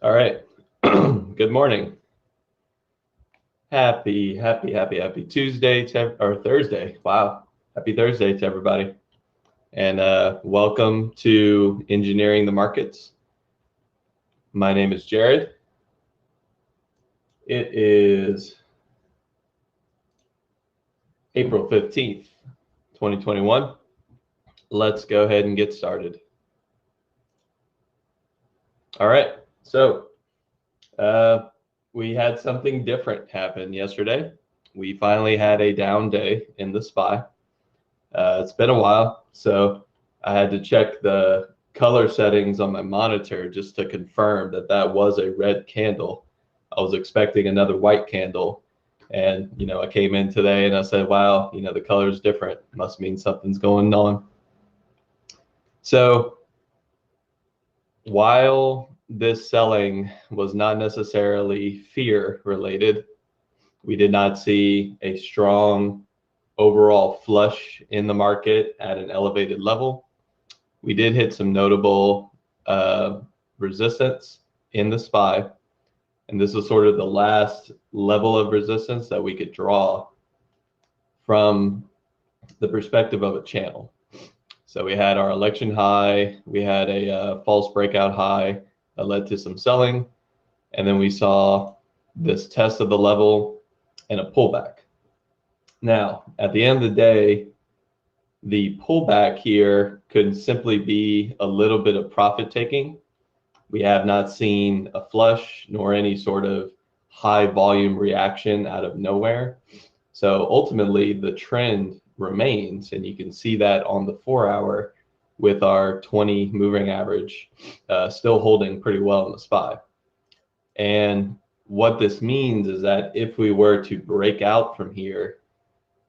All right. Good morning. Happy Tuesday or Thursday. Wow. Happy Thursday to everybody. And welcome to Engineering the Markets. My name is Jared. It is April 15th, 2021. Let's go ahead and get started. All right. So we had something different happen yesterday. We finally had a down day in the SPY. It's been a while, so I had to check the color settings on my monitor just to confirm that that was a red candle. I was expecting another white candle, and I came in today and I said, wow, the color is different. Must mean something's going on. So while this selling was not necessarily fear related, we did not see a strong overall flush in the market at an elevated level. We did hit some notable resistance in the SPY, and this was sort of the last level of resistance that we could draw from the perspective of a channel. So we had our election high, we had a false breakout high that led to some selling, and then we saw this test of the level and a pullback. Now, at the end of the day, the pullback here could simply be a little bit of profit taking. We have not seen a flush nor any sort of high volume reaction out of nowhere. So ultimately, the trend remains, and you can see that on the 4-hour with our 20 moving average still holding pretty well in the SPY. And what this means is that if we were to break out from here,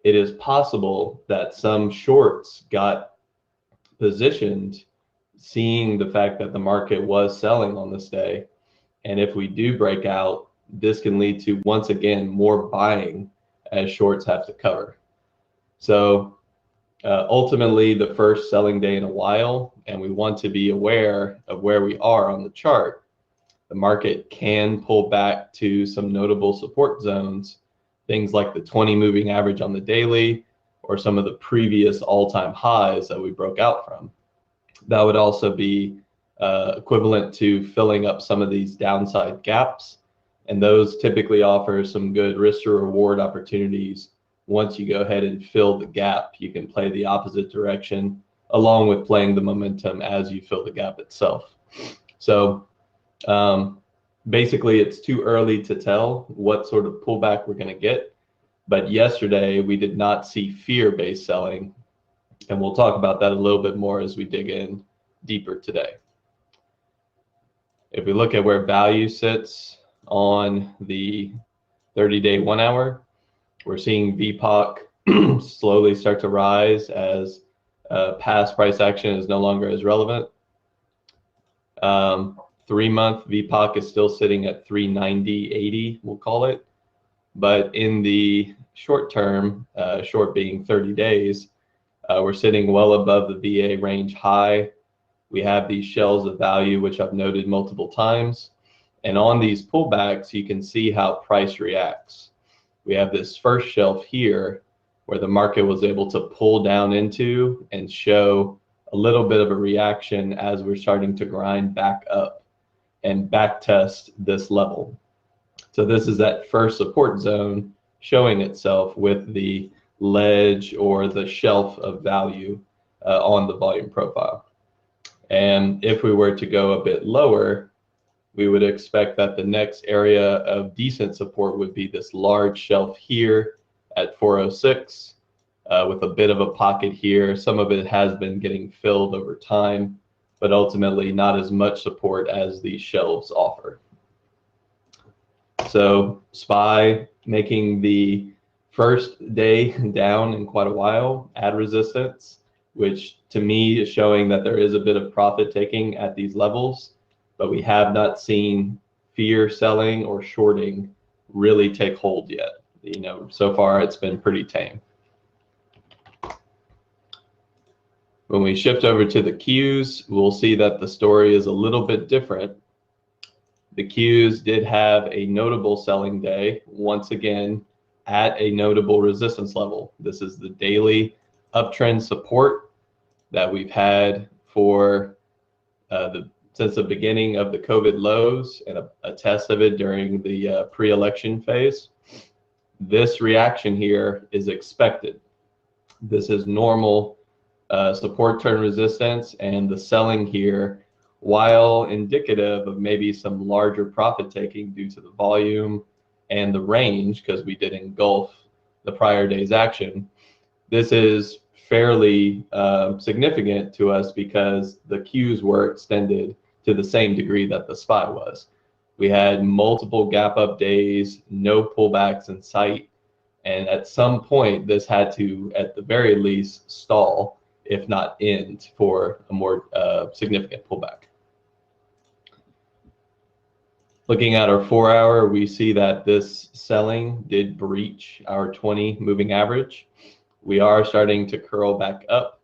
it is possible that some shorts got positioned seeing the fact that the market was selling on this day. And if we do break out, this can lead to, once again, more buying as shorts have to cover. So ultimately, the first selling day in a while, and we want to be aware of where we are on the chart. The market can pull back to some notable support zones, things like the 20 moving average on the daily, or some of the previous all-time highs that we broke out from. That would also be equivalent to filling up some of these downside gaps, and those typically offer some good risk to reward opportunities. Once you go ahead and fill the gap, you can play the opposite direction along with playing the momentum as you fill the gap itself. So basically, it's too early to tell what sort of pullback we're going to get. But yesterday, we did not see fear-based selling. And we'll talk about that a little bit more as we dig in deeper today. If we look at where value sits on the 30-day 1-hour, we're seeing VPOC slowly start to rise as past price action is no longer as relevant. 3-month VPOC is still sitting at 390.80, we'll call it. But in the short term, short being 30 days, we're sitting well above the VA range high. We have these shells of value, which I've noted multiple times. And on these pullbacks, you can see how price reacts. We have this first shelf here where the market was able to pull down into and show a little bit of a reaction as we're starting to grind back up and back test this level. So this is that first support zone showing itself with the ledge or the shelf of value on the volume profile. And if we were to go a bit lower, we would expect that the next area of decent support would be this large shelf here at 406 with a bit of a pocket here. Some of it has been getting filled over time, but ultimately not as much support as these shelves offer. So SPY making the first day down in quite a while at resistance, which to me is showing that there is a bit of profit taking at these levels, but we have not seen fear selling or shorting really take hold yet. So far it's been pretty tame. When we shift over to the Qs, we'll see that the story is a little bit different. The Qs did have a notable selling day, once again, at a notable resistance level. This is the daily uptrend support that we've had for since the beginning of the COVID lows, and a test of it during the pre-election phase. This reaction here is expected. This is normal support turn resistance, and the selling here, while indicative of maybe some larger profit taking due to the volume and the range, because we did engulf the prior day's action, this is fairly significant to us because the Qs were extended to the same degree that the SPY was. We had multiple gap up days, no pullbacks in sight, and at some point this had to, at the very least, stall, if not end, for a more significant pullback. Looking at our 4-hour, we see that this selling did breach our 20 moving average. We are starting to curl back up,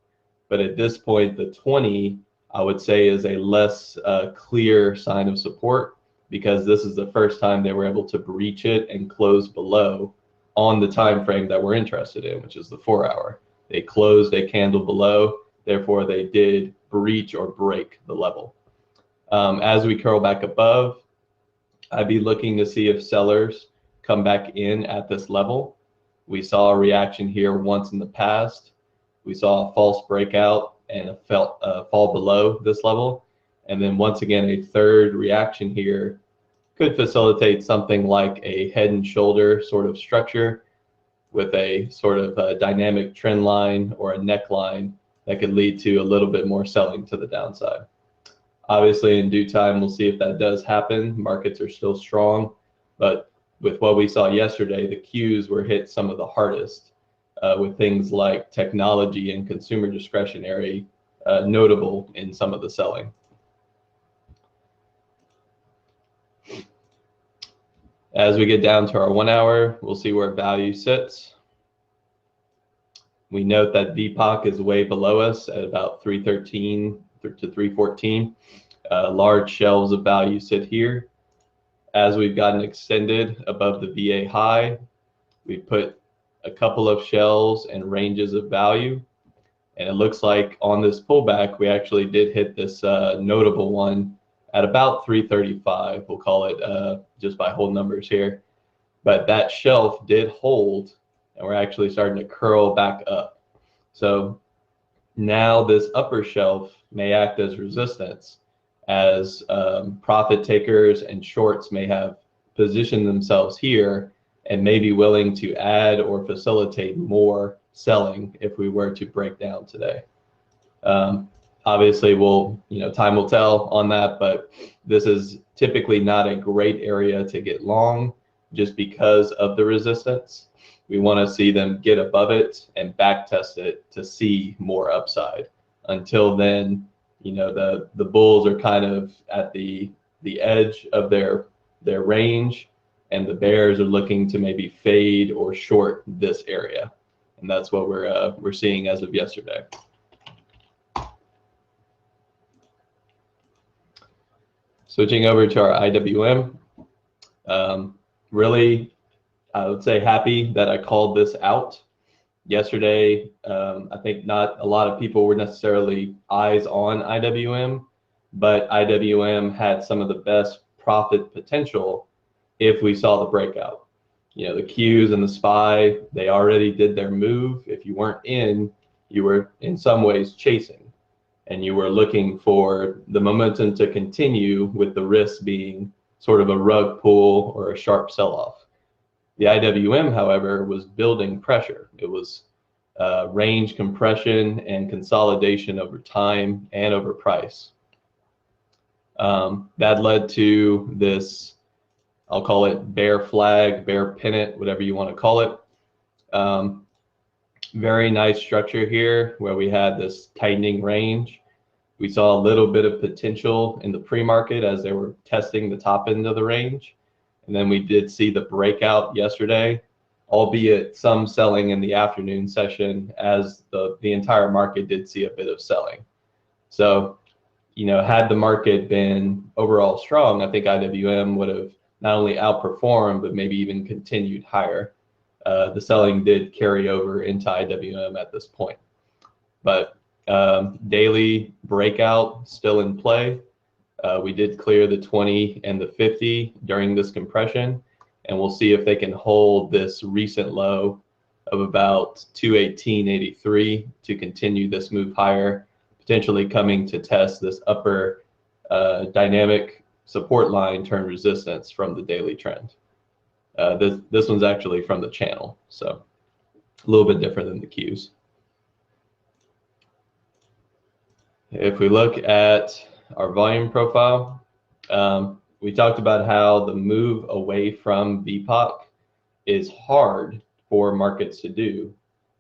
but at this point, the 20, I would say, is a less clear sign of support, because this is the first time they were able to breach it and close below on the time frame that we're interested in, which is the 4-hour. They closed a candle below, therefore they did breach or break the level. As we curl back above, I'd be looking to see if sellers come back in at this level. We saw a reaction here once in the past. We saw a false breakout and a fall below this level. And then once again, a third reaction here could facilitate something like a head and shoulder sort of structure with a sort of a dynamic trend line or a neckline that could lead to a little bit more selling to the downside. Obviously, in due time, we'll see if that does happen. Markets are still strong, but with what we saw yesterday, the Qs were hit some of the hardest, with things like technology and consumer discretionary notable in some of the selling. As we get down to our 1-hour, we'll see where value sits. We note that VPOC is way below us at about 313 to 314. Large shelves of value sit here. As we've gotten extended above the VA high, we put a couple of shelves and ranges of value. And it looks like on this pullback, we actually did hit this notable one at about 335. We'll call it just by whole numbers here. But that shelf did hold, and we're actually starting to curl back up. So now this upper shelf may act as resistance, as profit takers and shorts may have positioned themselves here and may be willing to add or facilitate more selling if we were to break down today. Obviously, time will tell on that, but this is typically not a great area to get long just because of the resistance. We want to see them get above it and back test it to see more upside. Until then, the bulls are kind of at the edge of their range, and the bears are looking to maybe fade or short this area, and that's what we're seeing as of yesterday. Switching over to our IWM, really, I would say happy that I called this out yesterday. I think not a lot of people were necessarily eyes on IWM, but IWM had some of the best profit potential if we saw the breakout. The Qs and the SPY, they already did their move. If you weren't in, you were in some ways chasing, and you were looking for the momentum to continue, with the risk being sort of a rug pull or a sharp sell-off. The IWM, however, was building pressure. It was range compression and consolidation over time and over price. That led to this, I'll call it bear flag, bear pennant, whatever you want to call it. Very nice structure here where we had this tightening range. We saw a little bit of potential in the pre-market as they were testing the top end of the range. And then we did see the breakout yesterday, albeit some selling in the afternoon session, as the entire market did see a bit of selling. So had the market been overall strong, I think IWM would have not only outperformed, but maybe even continued higher. The selling did carry over into IWM at this point. But daily breakout still in play. We did clear the 20 and the 50 during this compression, and we'll see if they can hold this recent low of about 218.83 to continue this move higher, potentially coming to test this upper dynamic support line turn resistance from the daily trend. This one's actually from the channel, so a little bit different than the Qs. If we look at our volume profile, we talked about how the move away from VPOC is hard for markets to do.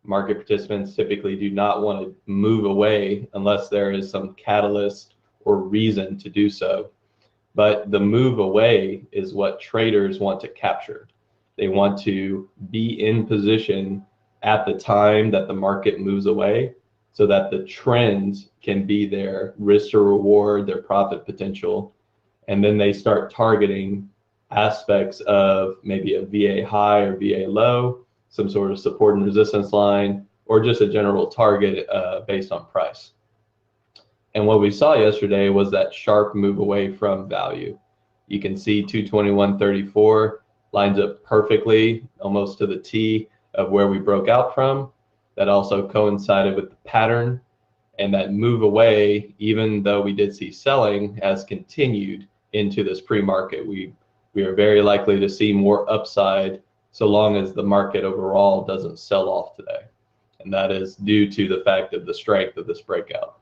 Market participants typically do not want to move away unless there is some catalyst or reason to do so. But the move away is what traders want to capture. They want to be in position at the time that the market moves away, so that the trend can be their risk to reward, their profit potential. And then they start targeting aspects of maybe a VA high or VA low, some sort of support and resistance line, or just a general target based on price. And what we saw yesterday was that sharp move away from value. You can see 221.34 lines up perfectly, almost to the T of where we broke out from. That also coincided with the pattern, and that move away, even though we did see selling, has continued into this pre-market. We are very likely to see more upside so long as the market overall doesn't sell off today. And that is due to the fact of the strength of this breakout.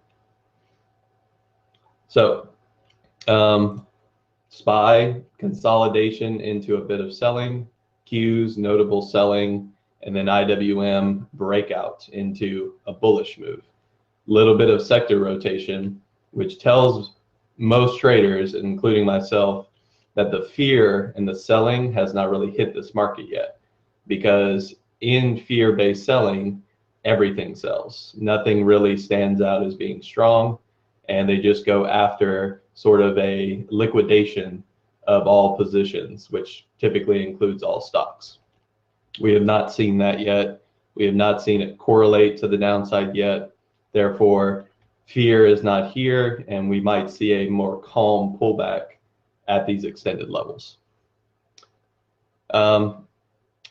So SPY consolidation into a bit of selling, Qs notable selling, and then IWM breakout into a bullish move. Little bit of sector rotation, which tells most traders, including myself, that the fear and the selling has not really hit this market yet, because in fear-based selling, everything sells. Nothing really stands out as being strong, and they just go after sort of a liquidation of all positions, which typically includes all stocks. We have not seen that yet. We have not seen it correlate to the downside yet. Therefore, fear is not here, and we might see a more calm pullback at these extended levels.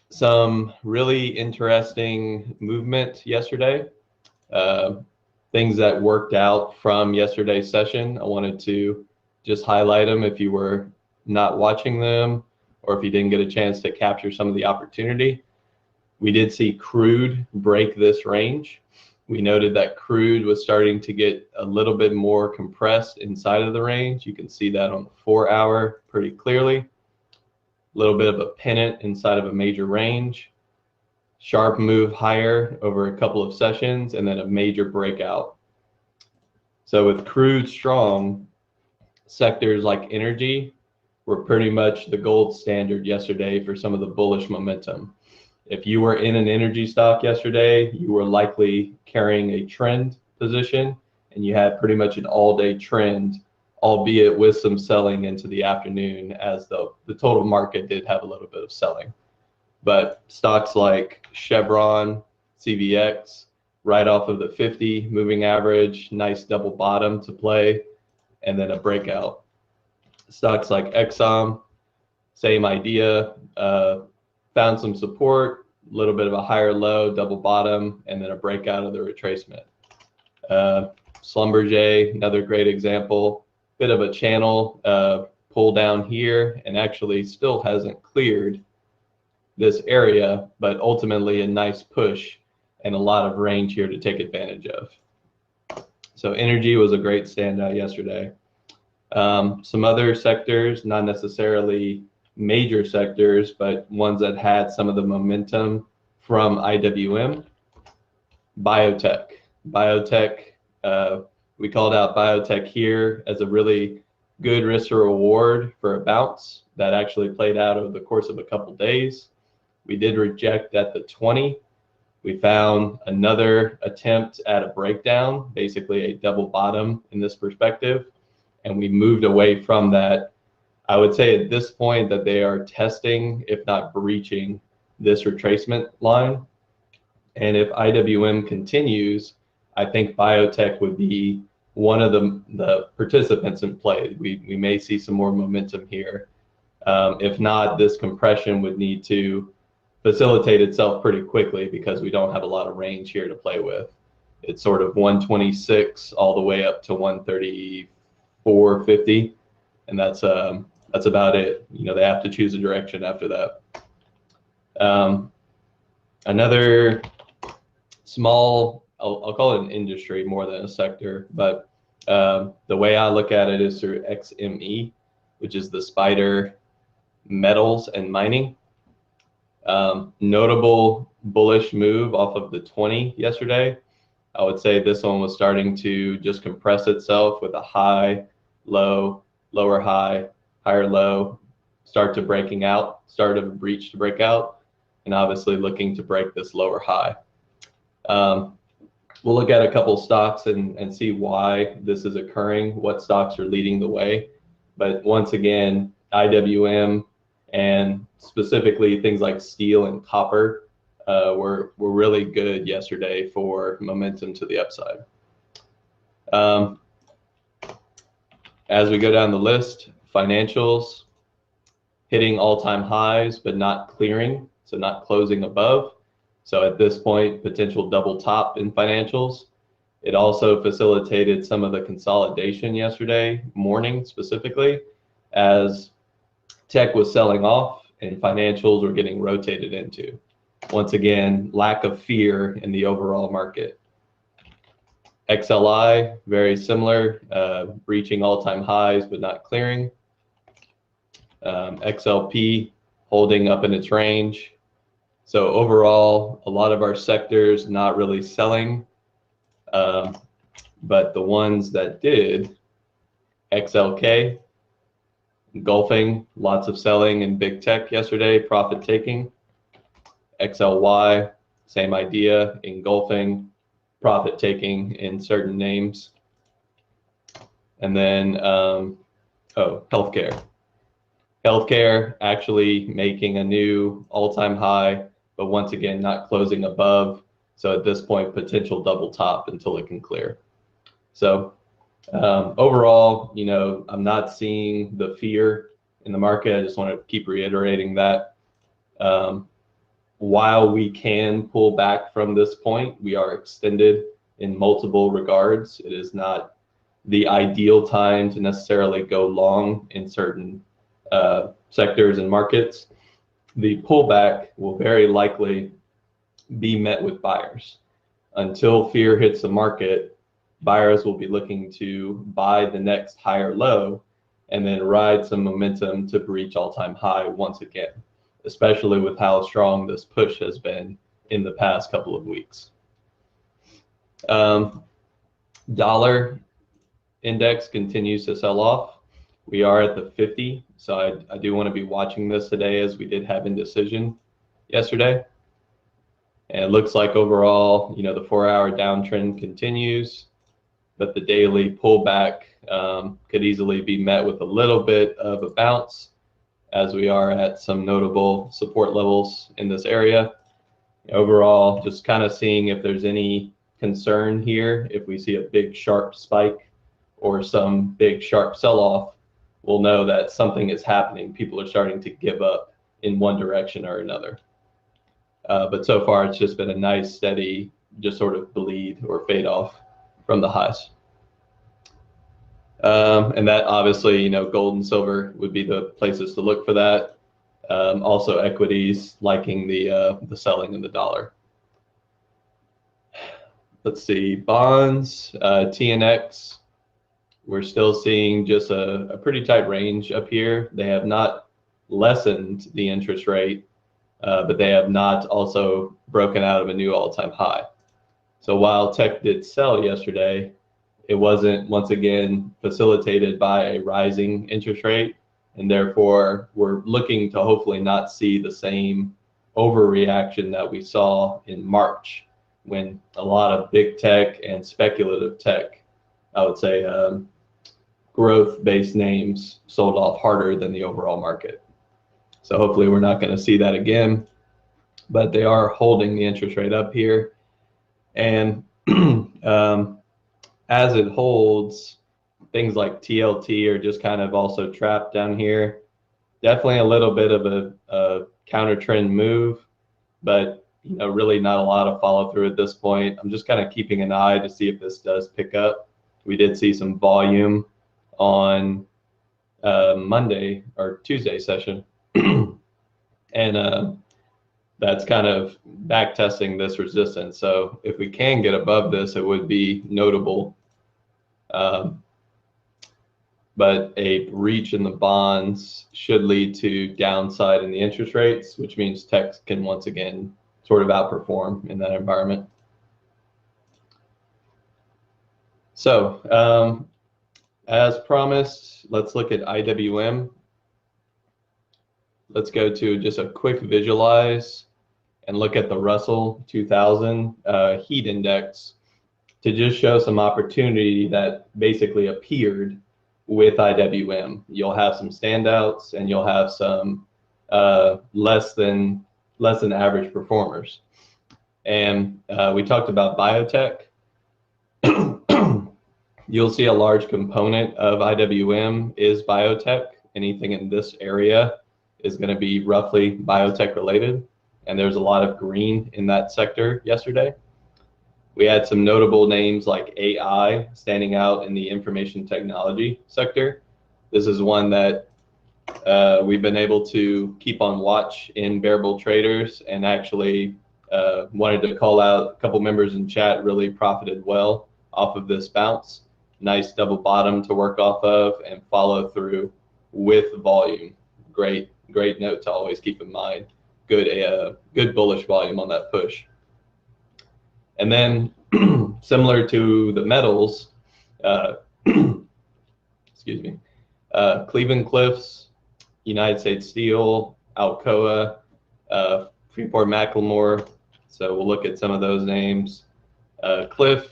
Some really interesting movement yesterday. Things that worked out from yesterday's session. I wanted to just highlight them if you were not watching them, or if you didn't get a chance to capture some of the opportunity. We did see crude break this range. We noted that crude was starting to get a little bit more compressed inside of the range. You can see that on the 4-hour pretty clearly. A little bit of a pennant inside of a major range. Sharp move higher over a couple of sessions, and then a major breakout. So with crude strong, sectors like energy were pretty much the gold standard yesterday for some of the bullish momentum. If you were in an energy stock yesterday, you were likely carrying a trend position, and you had pretty much an all-day trend, albeit with some selling into the afternoon, as the total market did have a little bit of selling. But stocks like Chevron, CVX, right off of the 50 moving average, nice double bottom to play, and then a breakout. Stocks like Exxon, same idea, found some support, a little bit of a higher low, double bottom, and then a breakout of the retracement. Schlumberger, another great example, bit of a channel pull down here, and actually still hasn't cleared this area, but ultimately a nice push and a lot of range here to take advantage of. So energy was a great standout yesterday. Some other sectors, not necessarily major sectors, but ones that had some of the momentum from IWM. Biotech. We called out biotech here as a really good risk to reward for a bounce that actually played out over the course of a couple days. We did reject at the 20, We found another attempt at a breakdown, basically a double bottom in this perspective, and we moved away from that. I would say at this point that they are testing, if not breaching, this retracement line. And if IWM continues, I think biotech would be one of the participants in play. We may see some more momentum here. If not, this compression would need to facilitate itself pretty quickly because we don't have a lot of range here to play with. It's sort of 126 all the way up to 134.50, and that's about it. You know, they have to choose a direction after that. Another small, I'll call it an industry more than a sector, but the way I look at it is through XME, which is the Spider Metals and Mining. Notable bullish move off of the 20 yesterday. I would say this one was starting to just compress itself with a high, low, lower high, higher low, start a breach to break out, and obviously looking to break this lower high. We'll look at a couple stocks and see why this is occurring, what stocks are leading the way. But once again, IWM and specifically things like steel and copper were really good yesterday for momentum to the upside. As we go down the list, financials hitting all-time highs but not clearing, so not closing above. So at this point, potential double top in financials. It also facilitated some of the consolidation yesterday morning specifically as tech was selling off and financials were getting rotated into. Once again, lack of fear in the overall market. XLI, very similar, reaching all-time highs but not clearing. XLP holding up in its range. So overall, a lot of our sectors not really selling, but the ones that did, XLK, engulfing, lots of selling in big tech yesterday, profit taking. XLY, same idea, engulfing, profit taking in certain names. And then, healthcare. Healthcare actually making a new all-time high, but once again, not closing above. So at this point, potential double top until it can clear. So overall, you know, I'm not seeing the fear in the market. I just want to keep reiterating that. While we can pull back from this point, we are extended in multiple regards. It is not the ideal time to necessarily go long in certain sectors and markets. The pullback will very likely be met with buyers. Until fear hits the market, buyers will be looking to buy the next higher low and then ride some momentum to breach all-time high once again, especially with how strong this push has been in the past couple of weeks. Dollar index continues to sell off. We are at the 50, so I do want to be watching this today as we did have indecision yesterday. And it looks like overall, you know, the 4-hour downtrend continues, but the daily pullback could easily be met with a little bit of a bounce as we are at some notable support levels in this area. Overall, just kind of seeing if there's any concern here. If we see a big sharp spike or some big sharp sell-off, we'll know that something is happening. People are starting to give up in one direction or another. But so far, it's just been a nice, steady, just sort of bleed or fade off from the highs. And that obviously, you know, gold and silver would be the places to look for that. Also equities liking the selling in the dollar. Let's see, bonds, TNX, we're still seeing just a pretty tight range up here. They have not lessened the interest rate, but they have not also broken out of a new all-time high. So while tech did sell yesterday, it wasn't, once again, facilitated by a rising interest rate, and therefore we're looking to hopefully not see the same overreaction that we saw in March, when a lot of big tech and speculative tech, I would say, growth-based names sold off harder than the overall market. So hopefully we're not going to see that again, but they are holding the interest rate up here. And as it holds, things like TLT are just kind of also trapped down here. Definitely a little bit of a counter trend move, but really not a lot of follow through at this point. I'm just kind of keeping an eye to see if this does pick up. We did see some volume on Monday or Tuesday session, and that's kind of back testing this resistance. So if we can get above this, it would be notable. But a breach in the bonds should lead to downside in the interest rates, which means tech can once again sort of outperform in that environment. So as promised, let's look at IWM. Let's go to just a quick visualize and look at the Russell 2000 heat index to just show some opportunity that basically appeared with IWM. You'll have some standouts and you'll have some less than average performers. And we talked about biotech. You'll see a large component of IWM is biotech. Anything in this area is going to be roughly biotech related. And there's a lot of green in that sector yesterday. We had some notable names like AI standing out in the information technology sector. This is one that we've been able to keep on watch in Bearable Traders, and actually wanted to call out a couple members in chat really profited well off of this bounce. Nice double bottom to work off of and follow through with volume. Great note to always keep in mind. Good bullish volume on that push. And then similar to the metals, excuse me, Cleveland Cliffs, United States Steel, Alcoa, Freeport McMoRan. So we'll look at some of those names. Cliff,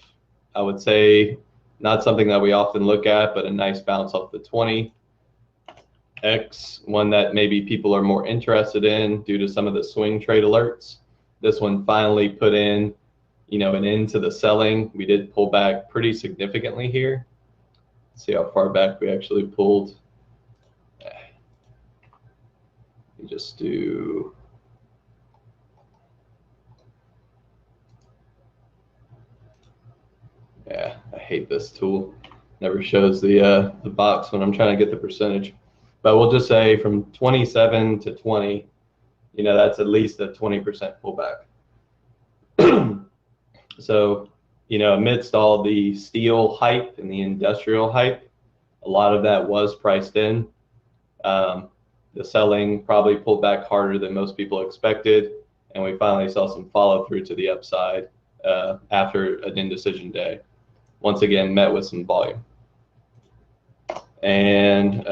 I would say not something that we often look at, but a nice bounce off the 20. X, one that maybe people are more interested in due to some of the swing trade alerts. This one finally put in, an end to the selling. We did pull back pretty significantly here. Let's see how far back we actually pulled. We just do. Yeah, I hate this tool. Never shows the box when I'm trying to get the percentage. But we'll just say from 27 to 20, that's at least a 20% pullback. So, amidst all the steel hype and the industrial hype, a lot of that was priced in. The selling probably pulled back harder than most people expected, and we finally saw some follow through to the upside after an indecision day. Once again, met with some volume. And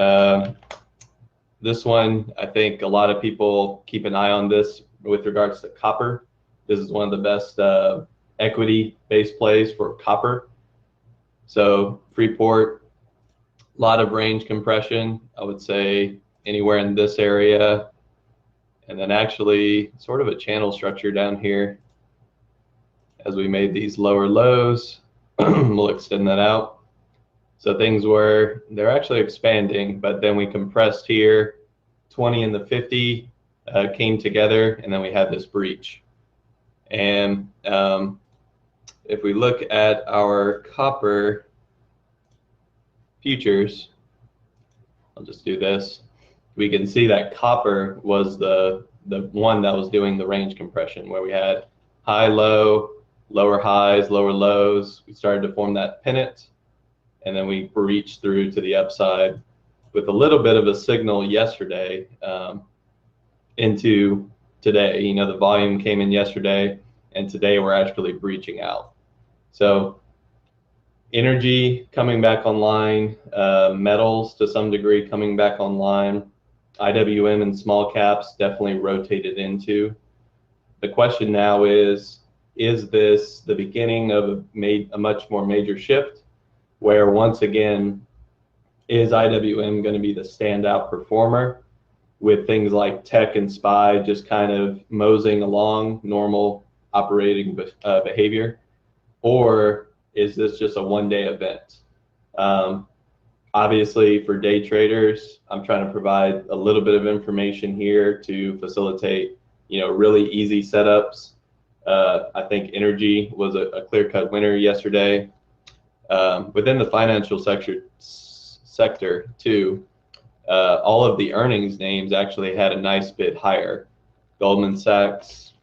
this one, I think a lot of people keep an eye on this with regards to copper. This is one of the best equity-based plays for copper. So Freeport, a lot of range compression, I would say anywhere in this area. And then actually sort of a channel structure down here as we made these lower lows. We'll extend that out. So they're actually expanding, but then we compressed here, 20 and the 50 came together, and then we had this breach. And if we look at our copper futures, I'll just do this. We can see that copper was the one that was doing the range compression, where we had high, low, lower highs, lower lows. We started to form that pennant, and then we breached through to the upside with a little bit of a signal yesterday into today. The volume came in yesterday, and today we're actually breaching out. So energy coming back online, metals to some degree coming back online, IWM and small caps definitely rotated into the question now is this the beginning of a much more major shift, where once again, is IWM going to be the standout performer with things like tech and SPY just kind of moseying along normal operating behavior? Or is this just a one-day event? Obviously, for day traders, I'm trying to provide a little bit of information here to facilitate, really easy setups. I think energy was a clear-cut winner yesterday. Within the financial sector too, all of the earnings names actually had a nice bit higher. Goldman Sachs,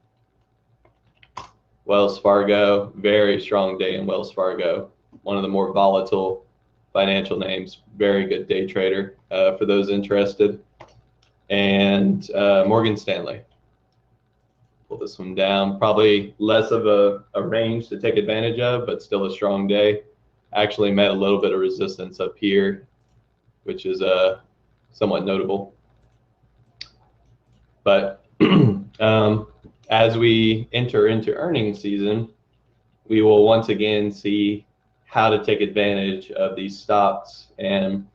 Wells Fargo, very strong day in Wells Fargo, one of the more volatile financial names, very good day trader for those interested. And Morgan Stanley. Pull this one down, probably less of a range to take advantage of, but still a strong day. Actually met a little bit of resistance up here, which is somewhat notable. But as we enter into earnings season, we will once again see how to take advantage of these stocks and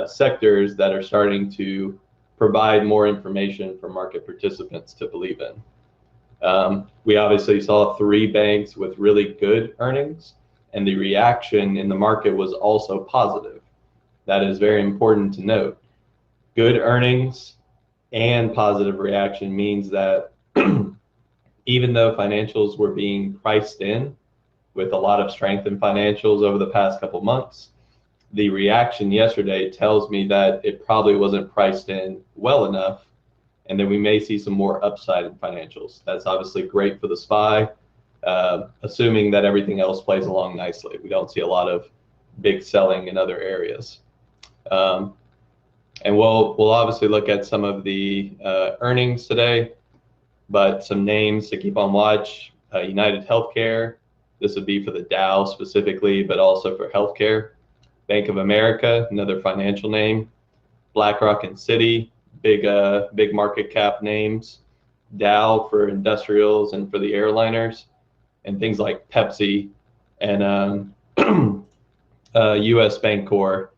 sectors that are starting to provide more information for market participants to believe in. We obviously saw 3 banks with really good earnings, and the reaction in the market was also positive. That is very important to note. Good earnings and positive reaction means that even though financials were being priced in with a lot of strength in financials over the past couple months, the reaction yesterday tells me that it probably wasn't priced in well enough, and then we may see some more upside in financials. That's obviously great for the SPY, assuming that everything else plays along nicely. We don't see a lot of big selling in other areas. And we'll obviously look at some of the earnings today, but some names to keep on watch. United Healthcare, this would be for the Dow specifically, but also for healthcare. Bank of America, another financial name. BlackRock and Citi, big market cap names. Dow for industrials and for the airliners, and things like Pepsi and US Bancorp.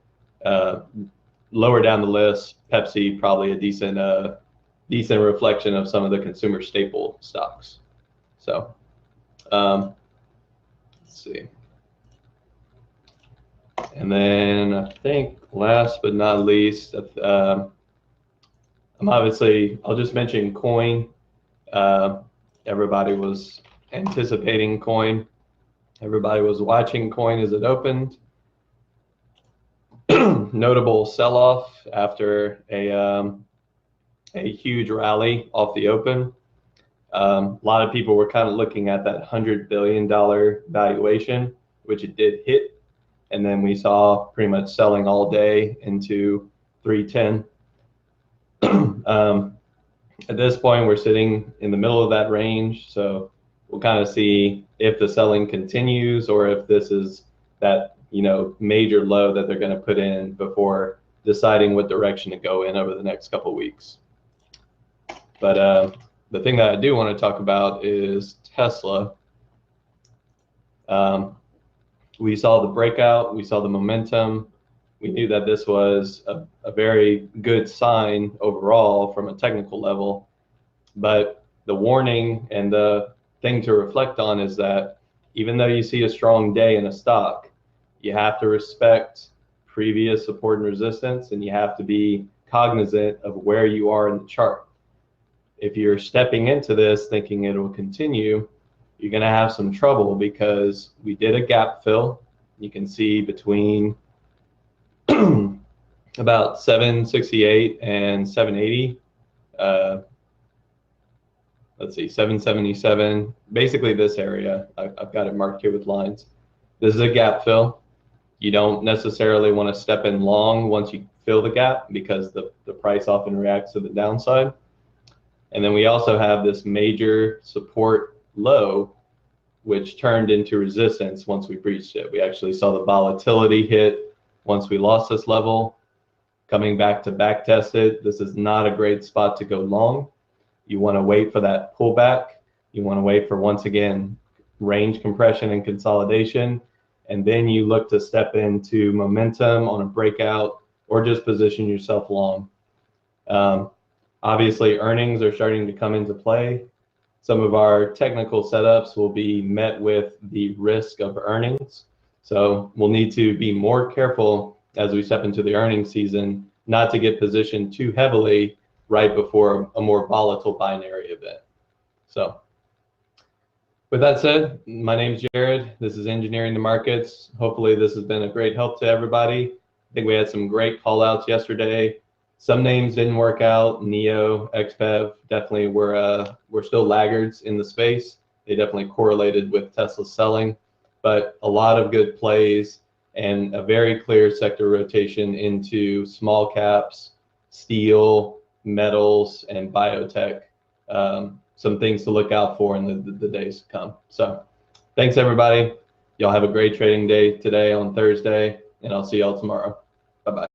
Lower down the list, Pepsi probably a decent reflection of some of the consumer staple stocks. So let's see. And then I think last but not least, I'll just mention coin. Everybody was anticipating coin. Everybody was watching coin as it opened. Notable sell-off after a huge rally off the open. A lot of people were kind of looking at that $100 billion valuation, which it did hit, and then we saw pretty much selling all day into 310. At this point, we're sitting in the middle of that range, so we'll kind of see if the selling continues or if this is that major low that they're going to put in before deciding what direction to go in over the next couple weeks. But the thing that I do want to talk about is Tesla. We saw the breakout, we saw the momentum. We knew that this was a very good sign overall from a technical level, but the warning and the thing to reflect on is that even though you see a strong day in a stock, you have to respect previous support and resistance, and you have to be cognizant of where you are in the chart. If you're stepping into this thinking it will continue, you're going to have some trouble because we did a gap fill. You can see between about 768 and 780. Let's see, 777, basically this area. I've got it marked here with lines. This is a gap fill. You don't necessarily want to step in long once you fill the gap because the price often reacts to the downside. And then we also have this major support low, which turned into resistance once we breached it. We actually saw the volatility hit once we lost this level. Coming back to back test it, this is not a great spot to go long. You want to wait for that pullback You want to wait for, once again, range compression and consolidation, and then you look to step into momentum on a breakout or just position yourself long. Obviously, earnings are starting to come into play. Some of our technical setups will be met with the risk of earnings. So we'll need to be more careful as we step into the earnings season, not to get positioned too heavily right before a more volatile binary event. So with that said, my name's Jared. This is Engineering the Markets. Hopefully this has been a great help to everybody. I think we had some great call outs yesterday. Some names didn't work out. NEO, XPEV definitely were still laggards in the space. They definitely correlated with Tesla selling, but a lot of good plays and a very clear sector rotation into small caps, steel, metals, and biotech. Some things to look out for in the days to come. So thanks, everybody. Y'all have a great trading day today on Thursday, and I'll see y'all tomorrow. Bye-bye.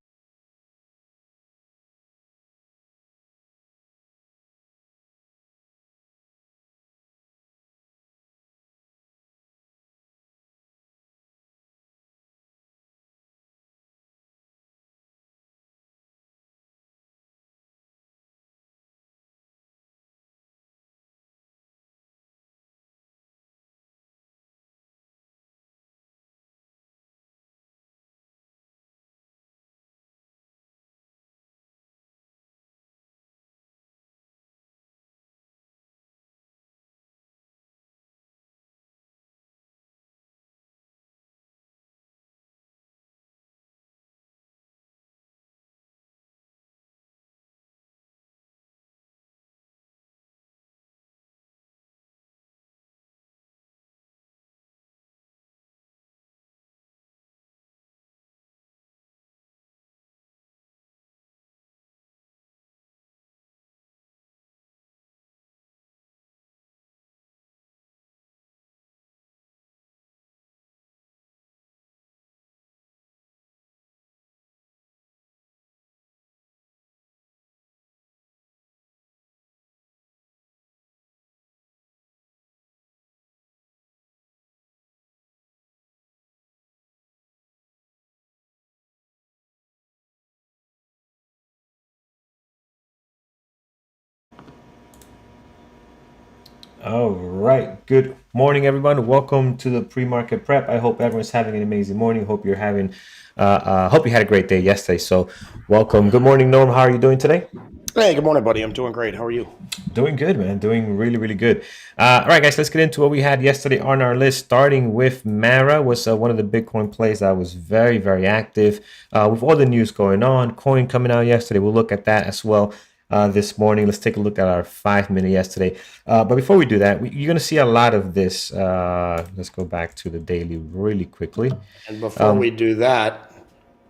All right. Good morning, everyone. Welcome to the pre-market prep. I hope everyone's having an amazing morning. Hope you're having, hope you had a great day yesterday. So, welcome. Good morning, Norm. How are you doing today? Hey, good morning, buddy. I'm doing great. How are you? Doing good, man. Doing really, really good. All right, guys. Let's get into what we had yesterday on our list. Starting with Mara was one of the Bitcoin plays that was very, very active with all the news going on. Coin coming out yesterday. We'll look at that as well. This morning. Let's take a look at our 5-minute yesterday. But before we do that, you're going to see a lot of this. Let's go back to the daily really quickly. And before we do that,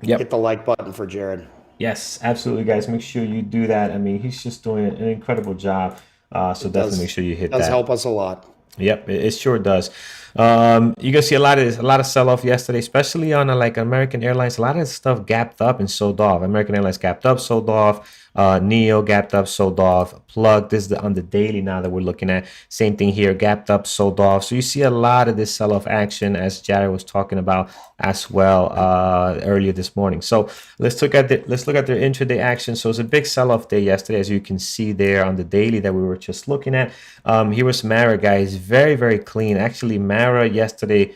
Yep. hit the like button for Jared. Yes, absolutely, guys. Make sure you do that. I mean, he's just doing an incredible job. So definitely make sure you hit Does that. help us a lot. Yep, it sure does. You're gonna see a lot of sell off yesterday, especially on like American Airlines. A lot of stuff gapped up and sold off. American Airlines gapped up, sold off. Neo gapped up, sold off. Plug. This is on the daily now that we're looking at. Same thing here, gapped up, sold off. So you see a lot of this sell off action, as Jared was talking about as well earlier this morning. So let's look at their intraday action. So it's a big sell off day yesterday, as you can see there on the daily that we were just looking at. Here was Mara, guys, very, very clean. Actually, Mara yesterday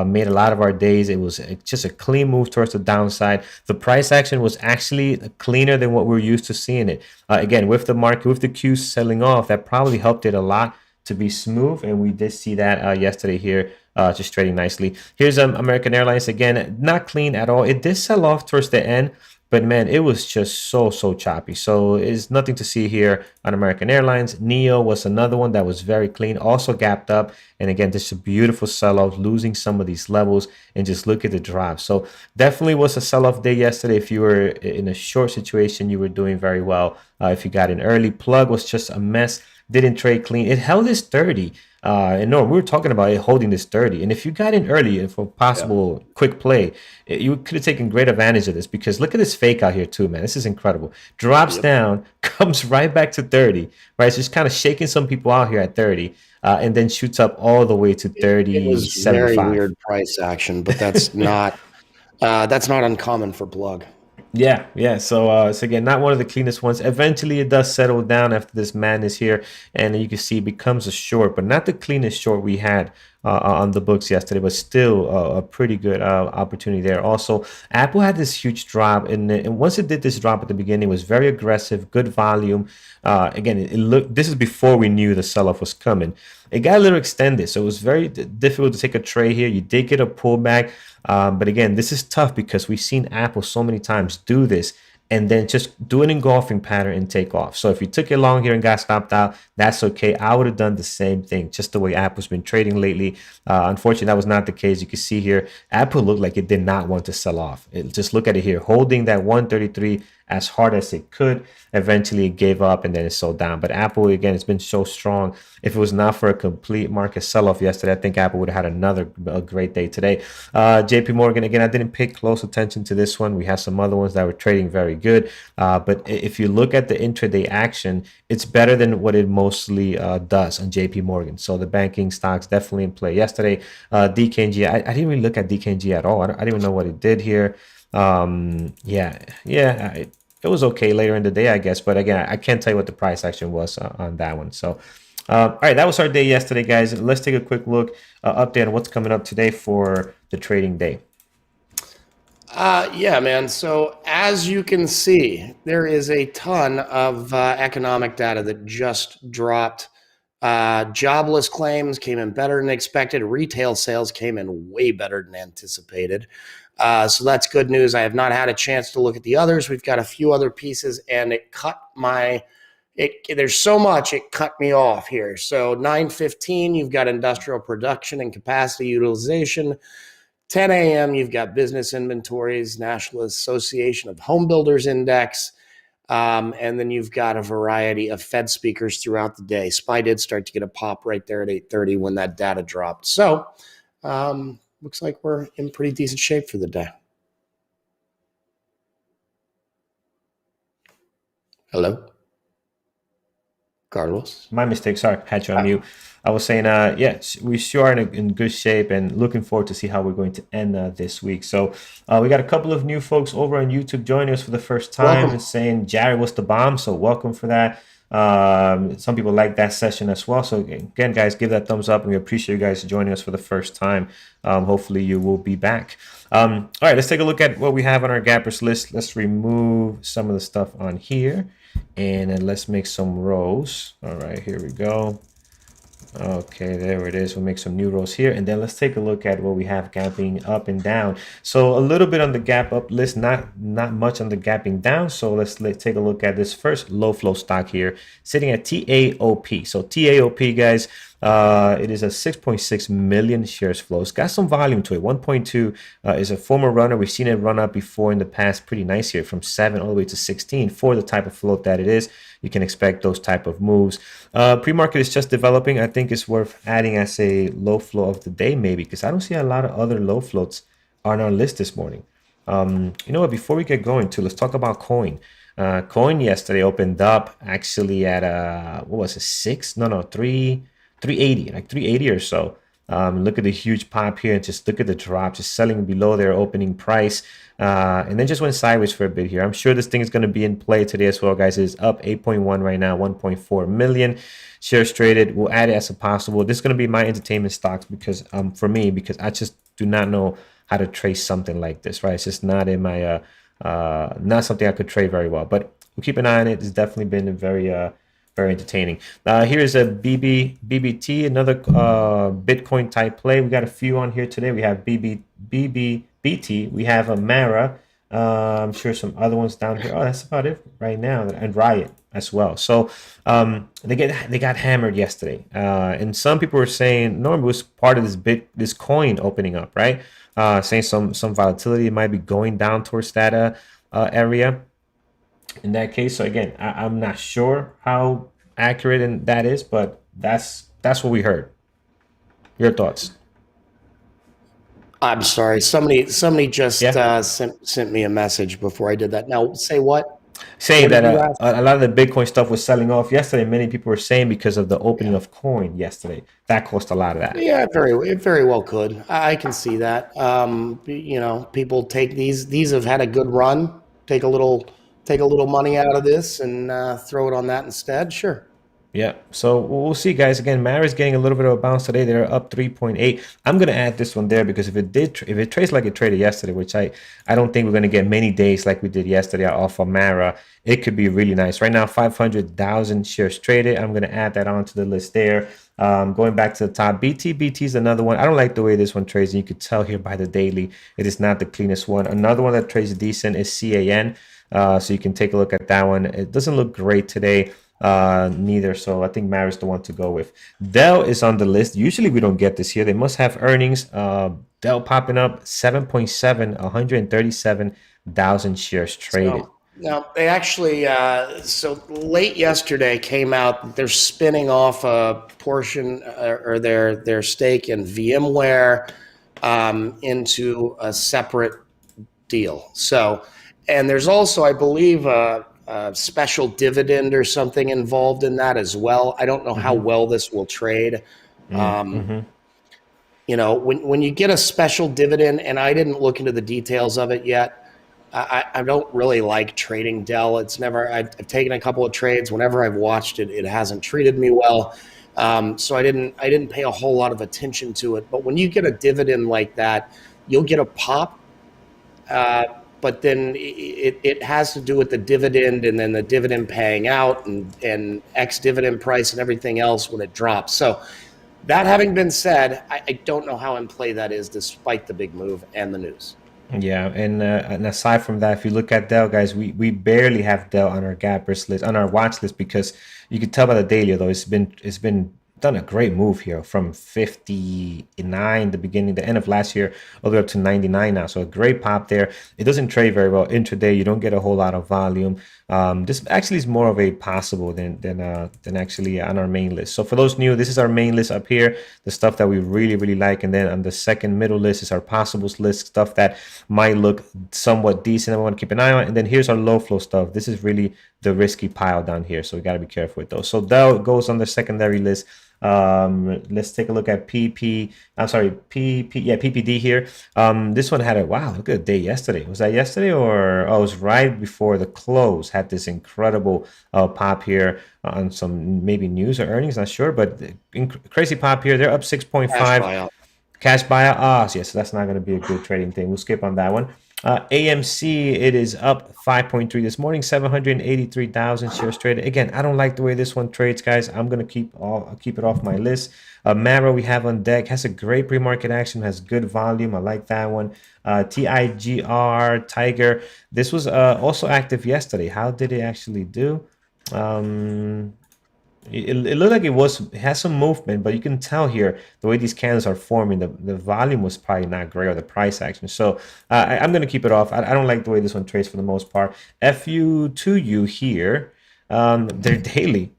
made a lot of our days. It was just a clean move towards the downside. The price action was actually cleaner than what we're used to seeing it. Again, with the market, with the Qs selling off, that probably helped it a lot to be smooth, and we did see that yesterday here, just trading nicely. Here's American Airlines again, not clean at all. It did sell off towards the end, but man, it was just so choppy. So it's nothing to see here on American Airlines. Neo was another one that was very clean, also gapped up. And again, just a beautiful sell-off, losing some of these levels, and just look at the drop. So definitely was a sell-off day yesterday. If you were in a short situation, you were doing very well. If you got in early, Plug was just a mess. Didn't trade clean. It held its 30. And no, we were talking about it holding this 30. And if you got in early and for possible quick play, you could have taken great advantage of this, because look at this fake out here too, man. This is incredible. Drops down, comes right back to 30, right? It's just kind of shaking some people out here at 30, and then shoots up all the way to 30, It was 75. very weird price action, but that's not uncommon for plug. Yeah. So again, not one of the cleanest ones. Eventually, it does settle down after this madness here, and you can see it becomes a short, but not the cleanest short we had on the books yesterday, but still a pretty good opportunity there. Also, Apple had this huge drop, and once it did this drop at the beginning, it was very aggressive, good volume. Again, it looked. This is before we knew the sell-off was coming. It got a little extended, so it was very difficult to take a trade here. You did get a pullback, but again, this is tough because we've seen Apple so many times do this and then just do an engulfing pattern and take off. So if you took it long here and got stopped out, that's okay. I would have done the same thing, just the way Apple's been trading lately. Unfortunately, that was not the case. You can see here, Apple looked like it did not want to sell off. Just look at it here, holding that 133 as hard as it could. Eventually, it gave up and then it sold down. But Apple, again, it's been so strong. If it was not for a complete market sell-off yesterday, I think Apple would have had a great day today. JP Morgan, again, I didn't pay close attention to this one. We have some other ones that were trading very good. But if you look at the intraday action, it's better than what it mostly does on JP Morgan. So the banking stocks definitely in play. Yesterday, DKNG, I didn't really look at DKNG at all. I didn't even know what it did here. It was okay later in the day, I guess. But again, I can't tell you what the price action was on that one. So, all right, that was our day yesterday, guys. Let's take a quick look, update on what's coming up today for the trading day. Yeah, man. So as you can see, there is a ton of economic data that just dropped. Jobless claims came in better than expected. Retail sales came in way better than anticipated. So that's good news. I have not had a chance to look at the others. We've got a few other pieces, and there's so much, it cut me off here. So 9:15, you've got industrial production and capacity utilization. 10 a.m., you've got business inventories, National Association of Home Builders Index, and then you've got a variety of Fed speakers throughout the day. SPY did start to get a pop right there at 8:30 when that data dropped. So looks like we're in pretty decent shape for the day. Hello? Carlos? My mistake. Sorry, had you on mute. I was saying, yes, we sure are in good shape and looking forward to see how we're going to end this week. So we got a couple of new folks over on YouTube joining us for the first time and saying, Jared, what's the bomb? So welcome for that. Some people like that session as well. So again, guys, give that thumbs up, and we appreciate you guys joining us for the first time. Hopefully you will be back. All right, let's take a look at what we have on our gappers list. Let's remove some of the stuff on here, and then let's make some rows. All right, here we go. Okay, there it is. We'll make some new rows here, and then let's take a look at what we have gapping up and down. So a little bit on the gap up list, not much on the gapping down. So let's take a look at this first low flow stock here, sitting at TAOP. So TAOP, guys, it is a 6.6 million shares flow. It's got some volume to it. 1.2 is a former runner. We've seen it run up before in the past, pretty nice here, from 7 all the way to 16 for the type of float that it is. You can expect those type of moves. Pre-market is just developing. I think it's worth adding as a low flow of the day, maybe, because I don't see a lot of other low floats on our list this morning. You know what? Before we get going, let's talk about Coin. Coin yesterday opened up actually at what was it, 380, like 380 or so. Look at the huge pop here, and just look at the drop, just selling below their opening price, and then just went sideways for a bit here. I'm sure this thing is going to be in play today as well, guys. It's up 8.1 right now, 1.4 million shares traded. We'll add it as a possible. This is going to be my entertainment stocks because for me, because I just do not know how to trace something like this, right? It's just not in my not something I could trade very well, but we'll keep an eye on it. It's definitely been a very entertaining. Here's a BBT, another Bitcoin type play. We got a few on here today. We have BBT. We have a Mara. I'm sure some other ones down here. Oh, that's about it right now. And Riot as well. So they got hammered yesterday. And some people were saying, no, it was part of this coin opening up, right? Saying some volatility might be going down towards that area. In that case, so again, I'm not sure how accurate that is, but that's what we heard. Your thoughts? I'm sorry. Somebody just Yeah. sent me a message before I did that. Now, say what? Saying What did that you ask? a lot of the Bitcoin stuff was selling off yesterday. Many people were saying because of the opening Yeah. of coin yesterday, that caused a lot of that. Yeah, it very well could. I can see that. People take these have had a good run. Take a little money out of this and throw it on that instead. Sure. Yeah, so we'll see, guys. Again, Mara's getting a little bit of a bounce today. They're up 3.8. I'm gonna add this one there because if it trades like it traded yesterday, which I don't think we're gonna get many days like we did yesterday off of Mara, it could be really nice. Right now, 500,000 shares traded. I'm gonna add that onto the list there. Going back to the top, BT is another one. I don't like the way this one trades. And you could tell here by the daily, it is not the cleanest one. Another one that trades decent is CAN. So you can take a look at that one. It doesn't look great today neither. So I think Mara's the one to go with. Dell is on the list. Usually we don't get this here. They must have earnings. Dell popping up 7.7, 137,000 shares traded. So now they actually so late yesterday came out that they're spinning off a portion or their stake in VMware into a separate deal. So, and there's also, I believe, a special dividend or something involved in that as well. I don't know how well this will trade. When you get a special dividend, and I didn't look into the details of it yet. I don't really like trading Dell. It's never. I've taken a couple of trades. Whenever I've watched it, it hasn't treated me well. So I didn't pay a whole lot of attention to it. But when you get a dividend like that, you'll get a pop. But then it has to do with the dividend and then the dividend paying out and ex dividend price and everything else when it drops. So that having been said, I don't know how in play that is despite the big move and the news. Yeah, and aside from that, if you look at Dell, guys, we barely have Dell on our gap risk list, on our watch list, because you can tell by the daily, though, it's been done a great move here from 59 the end of last year all the way up to 99 now. So a great pop there. It doesn't trade very well intraday. You don't get a whole lot of volume. This actually is more of a possible than actually on our main list. So for those new, this is our main list up here, the stuff that we really like, and then on the second middle list is our possibles list, stuff that might look somewhat decent. I want to keep an eye on, and then here's our low flow stuff. This is really the risky pile down here, so we got to be careful with those. So that goes on the secondary list. Let's take a look at PPD here. This one had a wow, look at the day yesterday. Was that yesterday or it was right before the close? Had this incredible pop here on some maybe news or earnings, not sure, but crazy pop here. They're up 6.5. Cash buyout. So yes, so that's not going to be a good trading thing. We'll skip on that one. AMC, it is up 5.3 this morning, 783,000 shares traded. Again, I don't like the way this one trades, guys. I'm gonna keep it off my list. Mara we have on deck, has a great pre-market action, has good volume. I like that one. TIGR Tiger. This was also active yesterday. How did it actually do? It looked like it has some movement, but you can tell here the way these candles are forming, the volume was probably not great, or the price action. So I'm going to keep it off. I don't like the way this one trades for the most part. FU2U here, their daily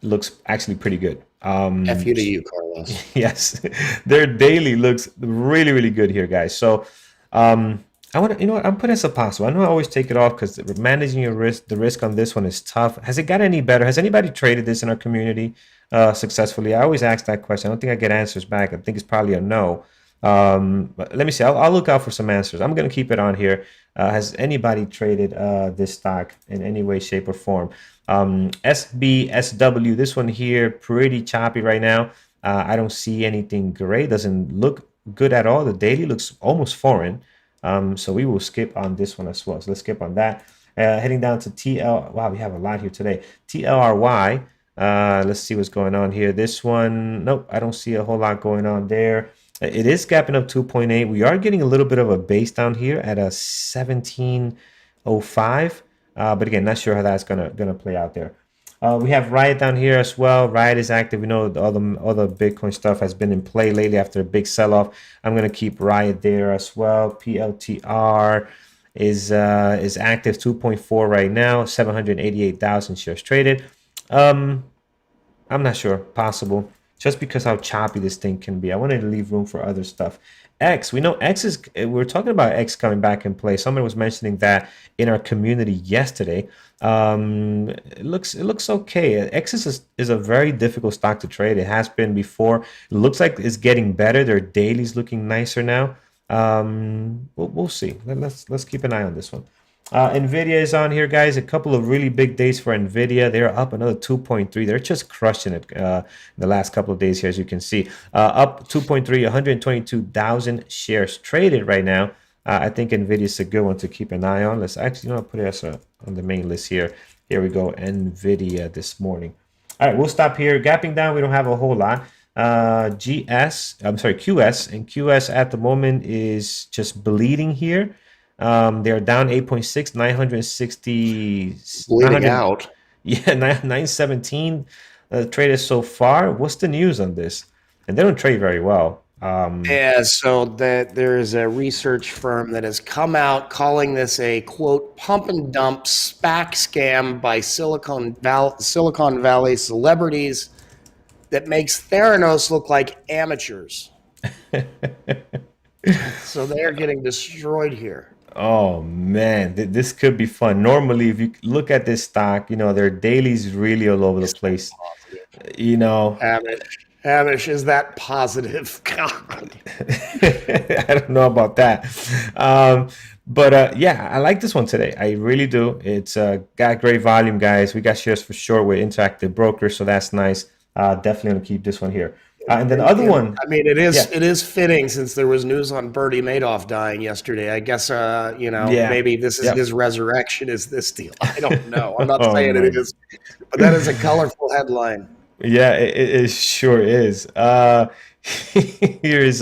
looks actually pretty good. FU to you, Carlos. Yes, their daily looks really good here, guys. So I want to, you know what? I'm putting as a possible. I know I always take it off because managing the risk on this one is tough. Has it got any better? Has anybody traded this in our community successfully? I always ask that question. I don't think I get answers back. I think it's probably a no. But let me see. I'll look out for some answers. I'm going to keep it on here. Has anybody traded this stock in any way, shape, or form? SBSW, this one here, pretty choppy right now. I don't see anything great. Doesn't look good at all. The daily looks almost foreign. So we will skip on this one as well. So let's skip on that. Heading down to TL. Wow, we have a lot here today. TLRY. Let's see what's going on here. This one, nope, I don't see a whole lot going on there. It is gapping up 2.8. We are getting a little bit of a base down here at a 1705. But again, not sure how that's gonna play out there. We have Riot down here as well. Riot is active. We know all the Bitcoin stuff has been in play lately after a big sell-off. I'm gonna keep Riot there as well. PLTR is active 2.4 right now. 788,000 shares traded. I'm not sure. Possible. just because how choppy this thing can be. I wanted to leave room for other stuff. X, we know X is, we're talking about X coming back in play. Someone was mentioning that in our community yesterday. It looks okay. X is a very difficult stock to trade. It has been before. It looks like it's getting better. Their daily's looking nicer now. We'll see. Let's keep an eye on this one. Nvidia is on here, guys. A couple of really big days for Nvidia. They're up another 2.3. They're just crushing it the last couple of days here, as you can see. Up 2.3, 122,000 shares traded right now. I think Nvidia is a good one to keep an eye on. Let's actually, put it as on the main list here. Here we go, Nvidia this morning. All right, we'll stop here. Gapping down, we don't have a whole lot. QS, and QS at the moment is just bleeding here. They're down 8.6, 960. Bleeding out. Yeah, 917 traded so far. What's the news on this? And they don't trade very well. Yeah, so there is a research firm that has come out calling this a, quote, pump and dump SPAC scam by Silicon Valley celebrities that makes Theranos look like amateurs. So they're getting destroyed here. Oh man, this could be fun. Normally, if you look at this stock, their daily's really all over the place. Hamish, is that positive? God. I don't know about that. But yeah, I like this one today. I really do. It's got great volume, guys. We got shares for sure with Interactive Brokers, so that's nice. Definitely going to keep this one here. And then the other one. I mean, it is fitting since there was news on Bernie Madoff dying yesterday. I guess, maybe this is his resurrection is this deal. I don't know. I'm not saying it is, but that is a colorful headline. Yeah, it sure is. Here's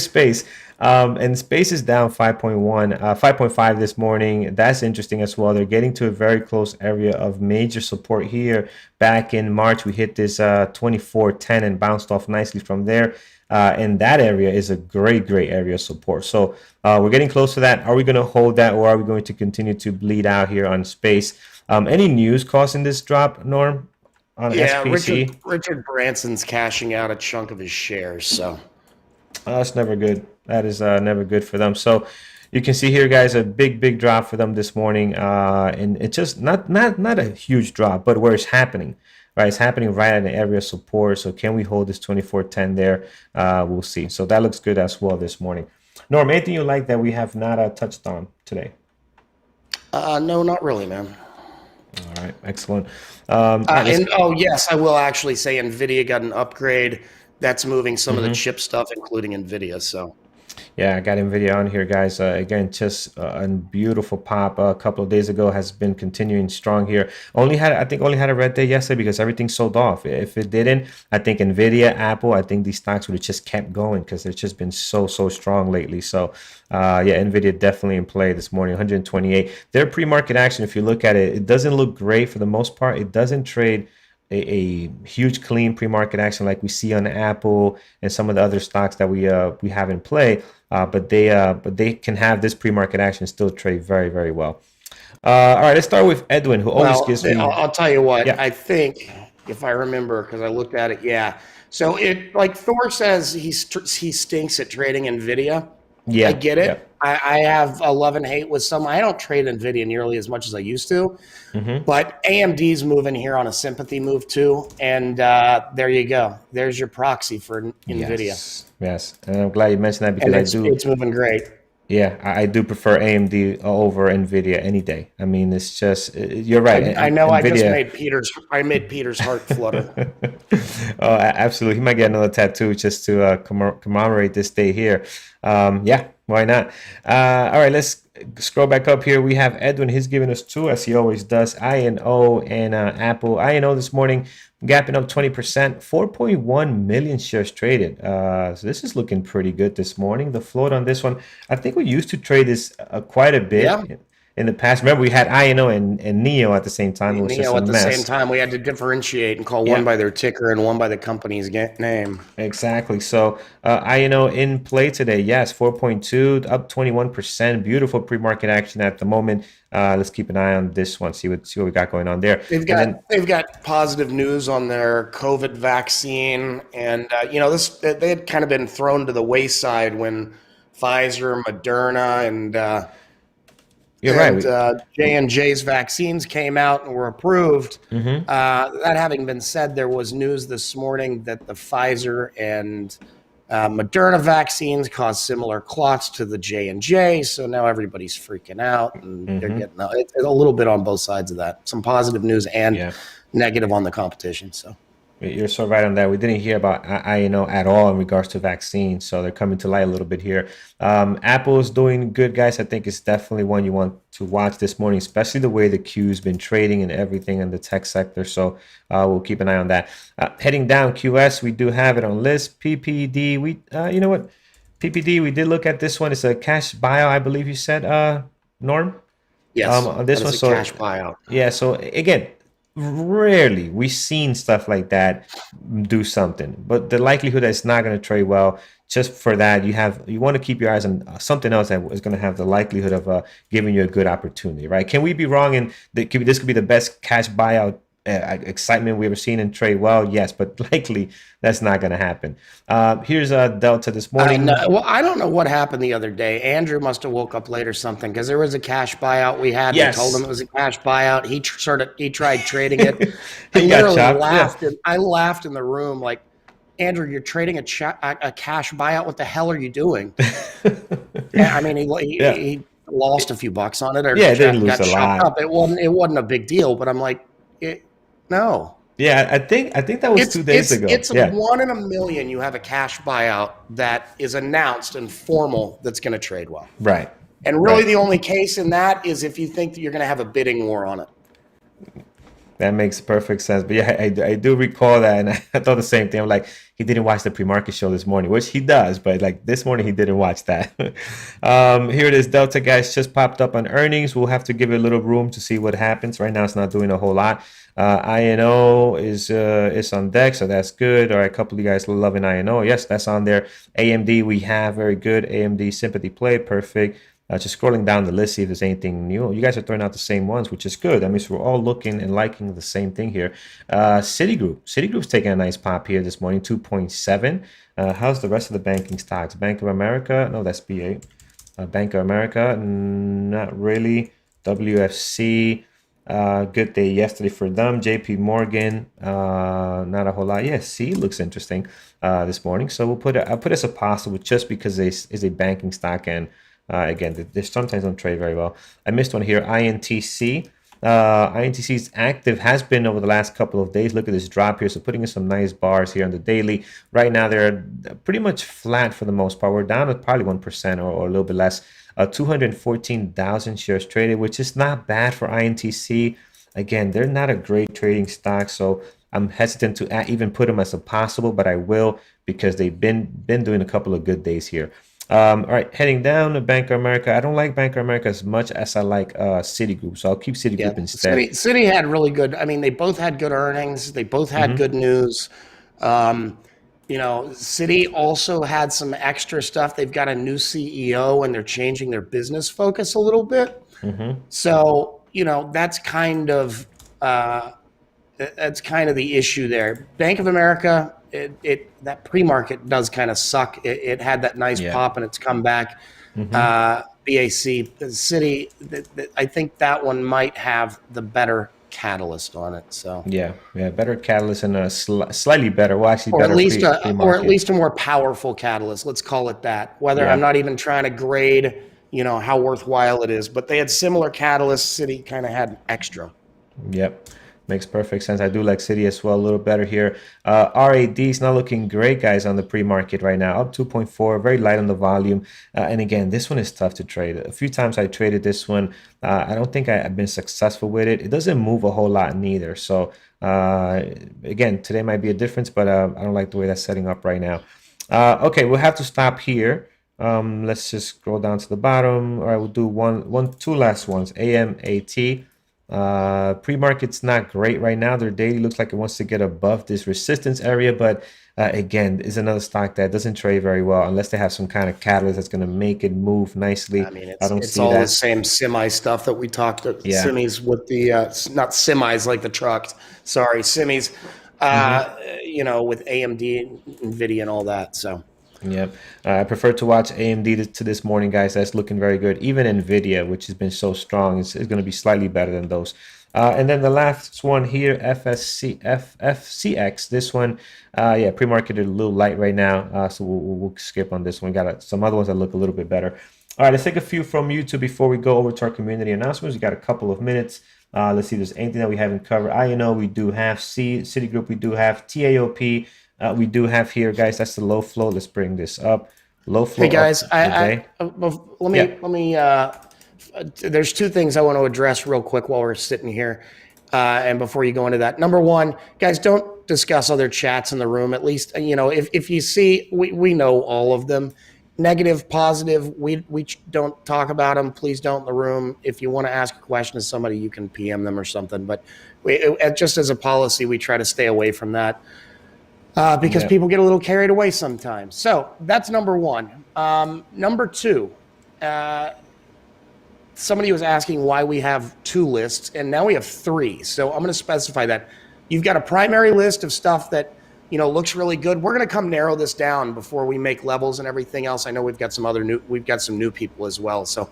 Space. And Space is down 5.5 this morning. That's interesting as well. They're getting to a very close area of major support here. Back in March, we hit this 24.10 and bounced off nicely from there. And that area is a great area of support. So we're getting close to that. Are we going to hold that, or are we going to continue to bleed out here on Space? Any news causing this drop, Norm? On SPC? Richard Branson's cashing out a chunk of his shares. So that's never good. That is never good for them. So you can see here, guys, a big drop for them this morning, and it's just not a huge drop, but where it's happening, right? It's happening right at the area of support. So can we hold this 24.10 there? We'll see. So that looks good as well this morning. Norm, anything you like that we have not touched on today? No, not really, man. All right, excellent. Yes, I will actually say NVIDIA got an upgrade. That's moving some of the chip stuff, including NVIDIA. So, yeah, I got NVIDIA on here, guys. Again, just a beautiful pop a couple of days ago, has been continuing strong here. I think only had a red day yesterday because everything sold off. If it didn't, I think NVIDIA, Apple, I think these stocks would have just kept going because they've just been so strong lately. So, yeah, NVIDIA definitely in play this morning, 128. Their pre-market action, if you look at it, it doesn't look great for the most part. It doesn't trade a huge clean pre-market action like we see on Apple and some of the other stocks that we have in play, but they can have this pre-market action still trade very well. All right, let's start with Edwin, who always gives me. I'll tell you what. Yeah. I think if I remember, because I looked at it. Yeah. So it, like Thor says, he stinks at trading NVIDIA. Yeah, I get it. Yeah. I have a love and hate with some. I don't trade NVIDIA nearly as much as I used to, but AMD's moving here on a sympathy move too, and there you go. There's your proxy for NVIDIA. Yes, and I'm glad you mentioned that because it's moving great. Yeah, I do prefer AMD over NVIDIA any day. I mean, it's just, you're right. I know. NVIDIA, I made Peter's heart flutter. Oh, absolutely. He might get another tattoo just to commemorate this day here. Yeah, why not? All right, let's scroll back up here. We have Edwin. He's giving us two, as he always does. INO and Apple. INO this morning, gapping up 20%, 4.1 million shares traded. So this is looking pretty good this morning. The float on this one, I think we used to trade this quite a bit. in the past. Remember, we had INO and Neo at the same time. It was just a At the same mess. time, we had to differentiate and call Yeah. one by their ticker and one by the company's name. Exactly. So INO in play today. Yes, 4.2 up 21%. Beautiful pre-market action at the moment. Let's keep an eye on this one. See what we got going on there. They've got positive news on their COVID vaccine, and they had kind of been thrown to the wayside when Pfizer, Moderna, and J&J's vaccines came out and were approved. That having been said, there was news this morning that the Pfizer and Moderna vaccines cause similar clots to the J&J, so now everybody's freaking out, and they're getting it's a little bit on both sides of that. Some positive news and negative on the competition. So you're so right on that. We didn't hear about INO at all in regards to vaccines, so they're coming to light a little bit here. Apple is doing good, guys. I think it's definitely one you want to watch this morning, especially the way the Q's been trading and everything in the tech sector. So we'll keep an eye on that. Heading down, QS, we do have it on list. PPD, you know what? PPD, we did look at this one. It's a cash buyout, I believe you said, Norm. yes, on this one, so cash buyout. Yeah. So again, rarely we've seen stuff like that do something, but the likelihood that it's not going to trade well, just for that, you want to keep your eyes on something else that is going to have the likelihood of giving you a good opportunity, right? Can we be wrong and this could be the best cash buyout excitement we ever seen in trade well? Yes, but likely that's not going to happen. Here's Delta this morning. Well, I don't know what happened the other day. Andrew must have woke up late or something, because there was a cash buyout we had. Yes. We told him it was a cash buyout. He tried trading it. He I got literally chopped. laughed. I laughed in the room like, Andrew, you're trading a cash buyout. What the hell are you doing? I mean, he lost a few bucks on it, or didn't lose a lot. Up. It wasn't a big deal, but I'm like, no. Yeah, I think that was 2 days ago. It's 1 in a million you have a cash buyout that is announced and formal that's going to trade well. Right. And really the only case in that is if you think that you're going to have a bidding war on it. That makes perfect sense. But yeah, I do recall that, and I thought the same thing. I'm like, he didn't watch the pre-market show this morning, which he does, but like this morning he didn't watch that. Here it is. Delta, guys, just popped up on earnings. We'll have to give it a little room to see what happens. Right now it's not doing a whole lot. INO is on deck, so that's good. All right, a couple of you guys loving INO. Yes, that's on there. AMD, we have very good. AMD sympathy play, perfect. Just scrolling down the list, see if there's anything new. You guys are throwing out the same ones, which is good. That means we're all looking and liking the same thing here. Citigroup's taking a nice pop here this morning, 2.7. How's the rest of the banking stocks? Bank of America, no, that's BA. Bank of America, not really. WFC, good day yesterday for them. JP Morgan, not a whole lot. Yeah, C looks interesting this morning. So I'll put it as a possible just because it is a banking stock, and again, they sometimes don't trade very well. I missed one here. INTC. INTC's active has been over the last couple of days. Look at this drop here. So putting in some nice bars here on the daily. Right now, they're pretty much flat for the most part. We're down at probably 1% or a little bit less. 214,000 shares traded, which is not bad for INTC. Again, they're not a great trading stock, so I'm hesitant to even put them as a possible, but I will because they've been doing a couple of good days here. All right, heading down to Bank of America. I don't like Bank of America as much as I like Citigroup, so I'll keep Citigroup instead. Citi had really good. I mean, they both had good earnings. They both had good news. Citi also had some extra stuff. They've got a new CEO, and they're changing their business focus a little bit. So that's kind of the issue there. Bank of America. That pre-market does kind of suck. It had that nice pop and it's come back. BAC, Citi, I think that one might have the better catalyst on it. So yeah, better catalyst and a slightly better. Well, actually, or better at least a more powerful catalyst. Let's call it that. I'm not even trying to grade, how worthwhile it is, but they had similar catalysts. Citi kind of had extra. Yep. Makes perfect sense. I do like Citi as well, a little better here. RAD is not looking great, guys, on the pre-market right now. Up 2.4, very light on the volume. And again, this one is tough to trade. A few times I traded this one. I don't think I've been successful with it. It doesn't move a whole lot neither. So again, today might be a difference, but I don't like the way that's setting up right now. Okay, we'll have to stop here. Let's just scroll down to the bottom. All right, we'll do two last ones. AMAT. Pre-market's not great right now. Their daily looks like it wants to get above this resistance area, but again, is another stock that doesn't trade very well unless they have some kind of catalyst that's going to make it move nicely. I mean, I don't it's see all that. the same semi stuff that we talked to Yeah. semis with the not semis like the trucks. Sorry, semis. With AMD, Nvidia, and all that. So. Yep. I prefer to watch AMD to this morning, guys. That's looking very good. Even Nvidia, which has been so strong, is going to be slightly better than those. And then the last one here, FFCX. This one, pre-marketed a little light right now, so we'll skip on this one. Got some other ones that look a little bit better. All right, let's take a few from YouTube before we go over to our community announcements. We got a couple of minutes. Let's see if there's anything that we haven't covered. INO, we do have. Citigroup, we do have. TAOP, we do have here, guys. That's the low flow. Let's bring this up. Low flow. Hey guys, let me. There's two things I want to address real quick while we're sitting here, and before you go into that. Number one, guys, don't discuss other chats in the room. At least if you see, we know all of them. Negative, positive, we don't talk about them. Please don't in the room. If you want to ask a question to somebody, you can PM them or something. But just as a policy, we try to stay away from that. Because people get a little carried away sometimes. So that's number one. Number two, somebody was asking why we have two lists, and now we have three. So I'm going to specify that. You've got a primary list of stuff that looks really good. We're going to come narrow this down before we make levels and everything else. I know we've got some new people as well. So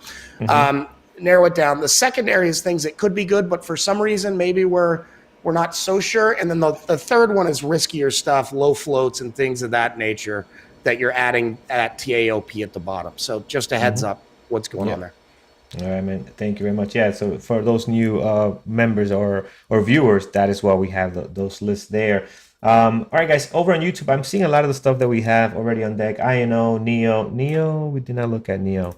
narrow it down. The secondary is things that could be good, but for some reason maybe we're not so sure. And then the third one is riskier stuff, low floats and things of that nature that you're adding at TAOP at the bottom. So just a heads up what's going on there. All right, man. Thank you very much. Yeah, so for those new members or viewers, that is why we have those lists there. All right, guys, over on YouTube, I'm seeing a lot of the stuff that we have already on deck. INO, NEO, we did not look at NEO.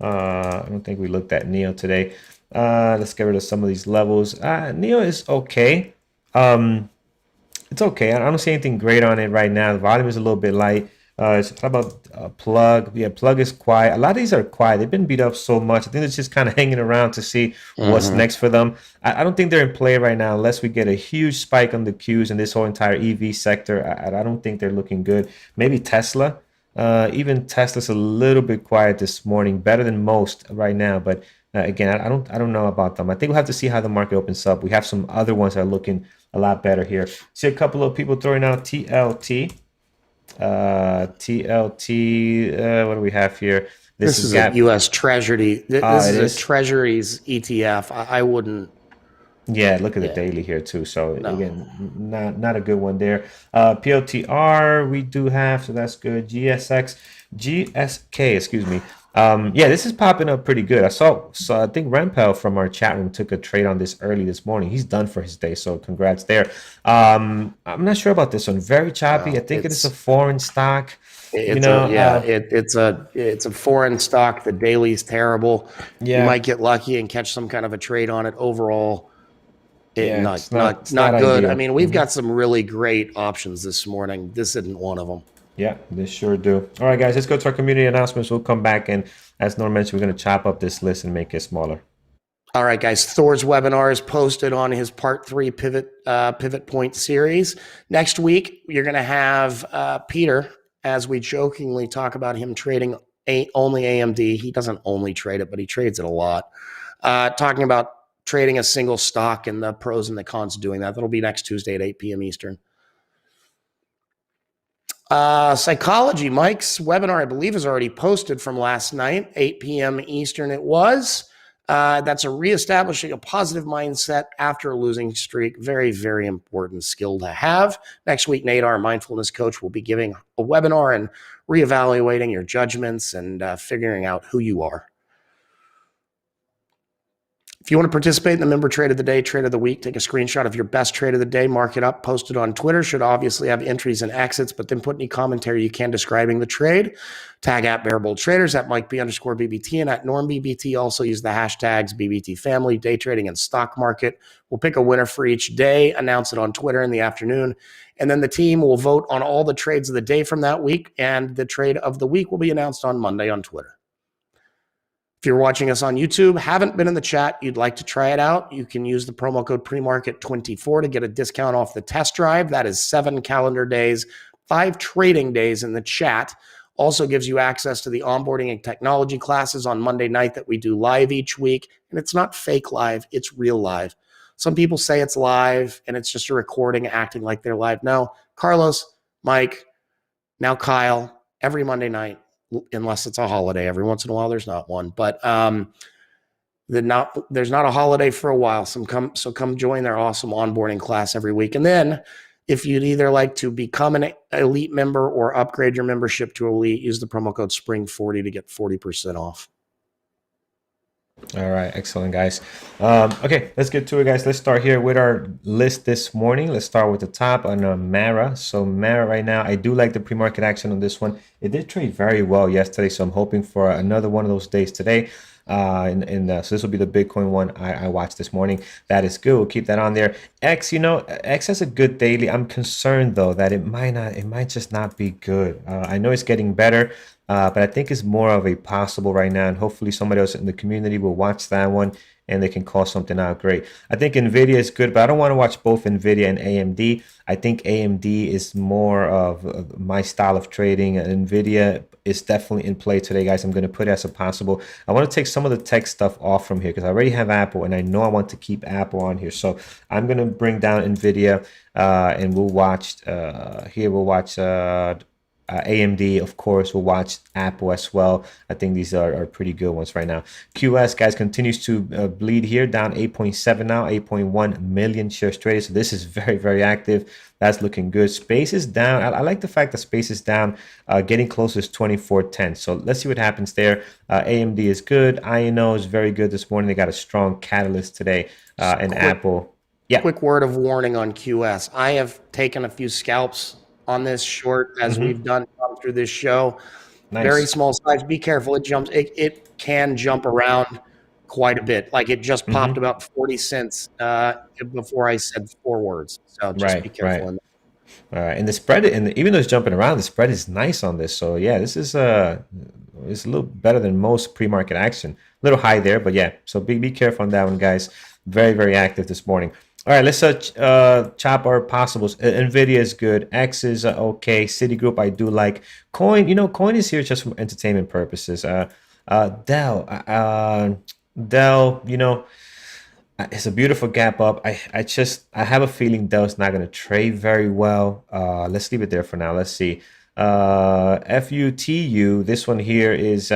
I don't think we looked at NEO today. Let's get rid of some of these levels. NEO is okay. It's okay. I don't see anything great on it right now. The volume is a little bit light. How about Plug? Yeah, Plug is quiet. A lot of these are quiet. They've been beat up so much. I think it's just kind of hanging around to see what's next for them. I don't think they're in play right now unless we get a huge spike on the Qs in this whole entire EV sector. I don't think they're looking good. Maybe Tesla. Even Tesla's a little bit quiet this morning, better than most right now. But again, I don't know about them. I think we'll have to see how the market opens up. We have some other ones that are looking a lot better here. See a couple of people throwing out TLT. TLT, what do we have here? This is a U.S. Treasury. This is a Treasuries ETF. I wouldn't. Yeah, look at the daily here too. So again, not a good one there. POTR we do have, so that's good. GSK, excuse me. This is popping up pretty good. I think Rampel from our chat room took a trade on this early this morning. He's done for his day, so congrats there. I'm not sure about this one. Very choppy. I think it is a foreign stock. It's a foreign stock. The daily's terrible. Yeah. You might get lucky and catch some kind of a trade on it. Overall, not good. Ideal. I mean, we've got some really great options this morning. This isn't one of them. Yeah, they sure do. All right, guys, let's go to our community announcements. We'll come back, and as Norm mentioned, we're going to chop up this list and make it smaller. All right, guys, Thor's webinar is posted on his Part 3 Pivot Point series. Next week, you're going to have Peter, as we jokingly talk about him trading only AMD. He doesn't only trade it, but he trades it a lot. Talking about trading a single stock and the pros and the cons of doing that. That'll be next Tuesday at 8 p.m. Eastern. Psychology, Mike's webinar, I believe, is already posted from last night, 8 p.m. Eastern it was. That's a reestablishing a positive mindset after a losing streak. Very, very important skill to have. Next week, Nate, our mindfulness coach, will be giving a webinar and reevaluating your judgments and figuring out who you are. If you want to participate in the member trade of the day, trade of the week, take a screenshot of your best trade of the day, mark it up, post it on Twitter. Should obviously have entries and exits, but then put any commentary you can describing the trade. Tag at Bearable Traders, at MikeB_BBT, and at NormBBT. Also use the hashtags BBT Family, Day Trading, and Stock Market. We'll pick a winner for each day, announce it on Twitter in the afternoon, and then the team will vote on all the trades of the day from that week, and the trade of the week will be announced on Monday on Twitter. If you're watching us on YouTube, haven't been in the chat, you'd like to try it out, you can use the promo code PREMARKET24 to get a discount off the test drive. That is 7 calendar days, 5 trading days in the chat. Also gives you access to the onboarding and technology classes on Monday night that we do live each week. And it's not fake live, it's real live. Some people say it's live and it's just a recording acting like they're live. No, Carlos, Mike, now Kyle, every Monday night, unless it's a holiday. Every once in a while, there's not one, but there's not a holiday for a while. So come join their awesome onboarding class every week. And then if you'd either like to become an elite member or upgrade your membership to elite, use the promo code SPRING40 to get 40% off. All right, excellent, guys. Okay, let's get to it, guys. Let's start here with our list this morning. Let's start with the top on Mara. So Mara right now, I do like the pre-market action on this one. It did trade very well yesterday, so I'm hoping for another one of those days today. So this will be the Bitcoin one I watched this morning. That is good. We'll keep that on there. X, X has a good daily. I'm concerned though that it might just not be good. I know it's getting better. But I think it's more of a possible right now, and hopefully somebody else in the community will watch that one and they can call something out great. I think NVIDIA is good, but I don't want to watch both NVIDIA and AMD. I think AMD is more of my style of trading. NVIDIA is definitely in play today, guys. I'm going to put it as a possible. I want to take some of the tech stuff off from here because I already have Apple, and I know I want to keep Apple on here. So I'm going to bring down NVIDIA, and we'll watch AMD, of course. We'll watch Apple as well. I think these are pretty good ones right now. QS, guys, continues to bleed here, down 8.7 now, 8.1 million shares traded. So this is very, very active. That's looking good. Space is down. I like the fact that Space is down, getting close to 24.10. So let's see what happens there. AMD is good. INO is very good this morning. They got a strong catalyst today, and Apple. Yeah. Quick word of warning on QS. I have taken a few scalps on this short as we've done through this show. Nice. Very small size. Be careful. It can jump around quite a bit. Like it just popped about 40 cents before I said 4 words. So just be careful. Right. All right. And the spread, and even though it's jumping around, the spread is nice on this. So yeah, this is it's a little better than most pre-market action. A little high there, but yeah. So be careful on that one, guys. Very, very active this morning. All right, let's chop our possibles. NVIDIA is good. X is okay. Citigroup, I do like. Coin, Coin is here just for entertainment purposes. Dell, it's a beautiful gap up. I have a feeling Dell's not going to trade very well. Let's leave it there for now. Let's see. FUTU, this one here is...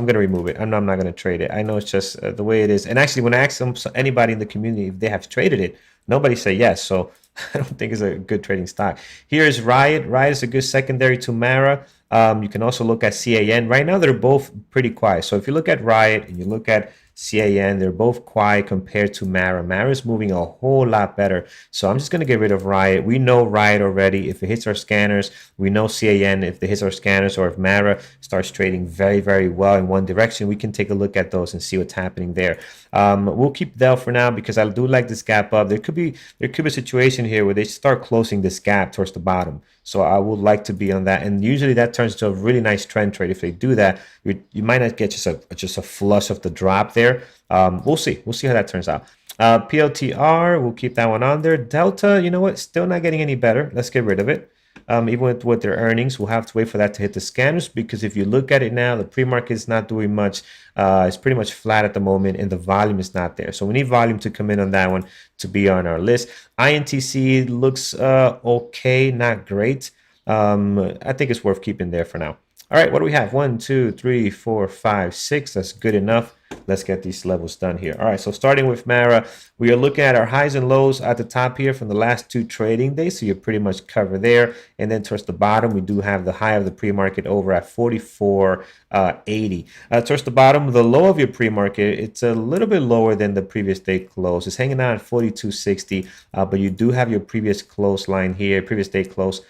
I'm going to remove it. I'm not going to trade it. I know it's just the way it is. And actually, when I ask anybody in the community if they have traded it, nobody say yes. So I don't think it's a good trading stock. Here is Riot. Riot is a good secondary to Mara. You can also look at CAN. Right now, they're both pretty quiet. So if you look at Riot and you look at CAN, they're both quiet compared to Mara. Mara is moving a whole lot better. So I'm just going to get rid of Riot. We know Riot already. If it hits our scanners, we know CAN. If it hits our scanners, or if Mara starts trading very, very well in one direction, we can take a look at those and see what's happening there. We'll keep Dell for now because I do like this gap up. There could be a situation here where they start closing this gap towards the bottom. So I would like to be on that. And usually that turns into a really nice trend trade. If they do that, you might not get just a flush of the drop there. We'll see. We'll see how that turns out. PLTR, we'll keep that one on there. Delta, you know what? Still not getting any better. Let's get rid of it. Even with their earnings, we'll have to wait for that to hit the scanners, because if you look at it now, the pre-market is not doing much. It's pretty much flat at the moment, and the volume is not there. So we need volume to come in on that one to be on our list. INTC looks okay, not great. I think it's worth keeping there for now. All right, what do we have? 1, 2, 3, 4, 5, 6. That's good enough. let's get these levels done here. All right, so starting with Mara, we are looking at our highs and lows at the top here from the last 2 trading days. So you're pretty much covered there. And then towards the bottom, we do have the high of the pre-market over at 44.80. Towards the bottom, the low of your pre-market, it's a little bit lower than the previous day close. It's hanging out at 42.60, but you do have your previous close line here, previous day close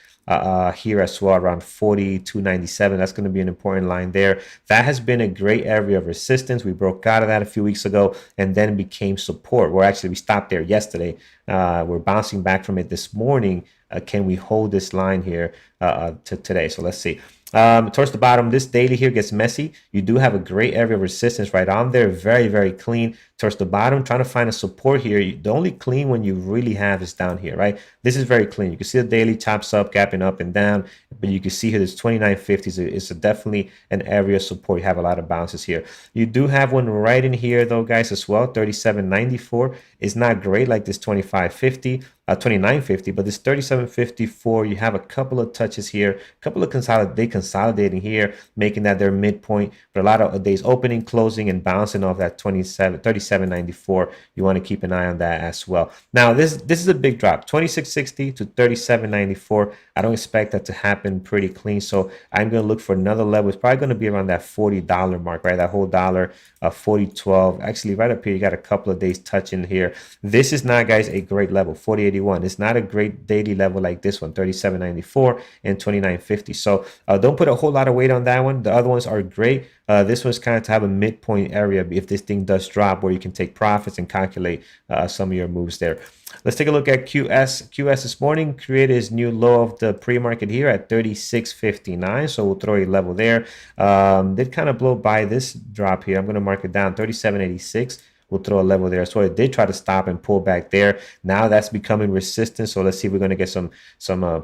here as well, around 42.97. That's going to be an important line there. That has been a great area of resistance. We broke out of that a few weeks ago and then became support. We stopped there yesterday. We're bouncing back from it this morning. Can we hold this line here to today? So let's see. Towards the bottom, this daily here gets messy. You do have a great area of resistance right on there. Very, very clean. Towards the bottom, trying to find a support here. The only clean one you really have is down here, right? This is very clean. You can see the daily chops up, gapping up and down, but you can see here this 29.50 is definitely an area of support. You have a lot of bounces here. You do have one right in here though, guys, as well. 37.94 is not great like this 25.50. 29.50, but this 37.54, you have a couple of touches here, a couple of consolidating here, making that their midpoint, but a lot of days opening, closing, and bouncing off that 37.94. You want to keep an eye on that as well. Now, this is a big drop, 26.60 to 37.94. I don't expect that to happen pretty clean, so I'm going to look for another level. It's probably going to be around that $40 mark, right? That whole dollar, 40.12. Actually, right up here, you got a couple of days touching here. This is not, guys, a great level, 40.81. It's not a great daily level like this one, 37.94 and 29.50. So don't put a whole lot of weight on that one. The other ones are great. This one's kind of to have a midpoint area if this thing does drop, where you can take profits and calculate some of your moves there. Let's take a look at QS. QS this morning created his new low of the pre-market here at 36.59. So we'll throw a level there. Did kind of blow by this drop here. I'm going to mark it down, 37.86. We'll throw a level there. So it did try to stop and pull back there. Now that's becoming resistance. So let's see if we're going to get some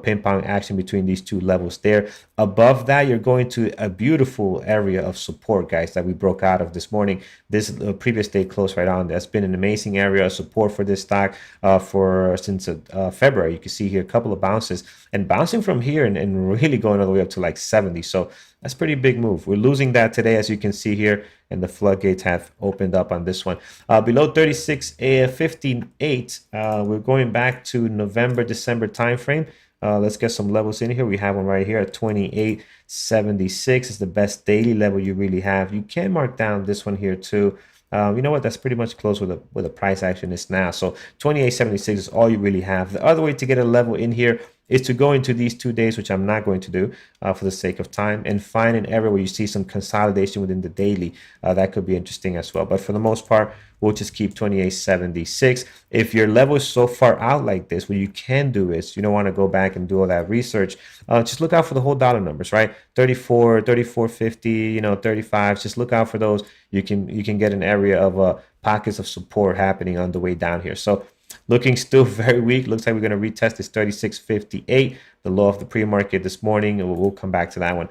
ping pong action between these two levels there. Above that, you're going to a beautiful area of support, guys, that we broke out of this morning. This previous day close right on. That's been an amazing area of support for this stock since February. You can see here a couple of bounces and bouncing from here and really going all the way up to like 70. So that's a pretty big move. We're losing that today, as you can see here, and the floodgates have opened up on this one. Below 36.58, we're going back to November, December timeframe. Let's get some levels in here. We have one right here at 28.76. It's the best daily level you really have. You can mark down this one here too. You know what? That's pretty much close with the price action is now. So 28.76 is all you really have. The other way to get a level in here is to go into these 2 days, which I'm not going to do for the sake of time, and find an area where you see some consolidation within the daily. That could be interesting as well. But for the most part, we'll just keep 28.76. If your level is so far out like this, what you can do is, you don't want to go back and do all that research. Just look out for the whole dollar numbers, right? 34, 34.50, 35. Just look out for those. You can get an area of pockets of support happening on the way down here. So looking still very weak. Looks like we're going to retest this 36.58, the low of the pre-market this morning, and we'll come back to that one.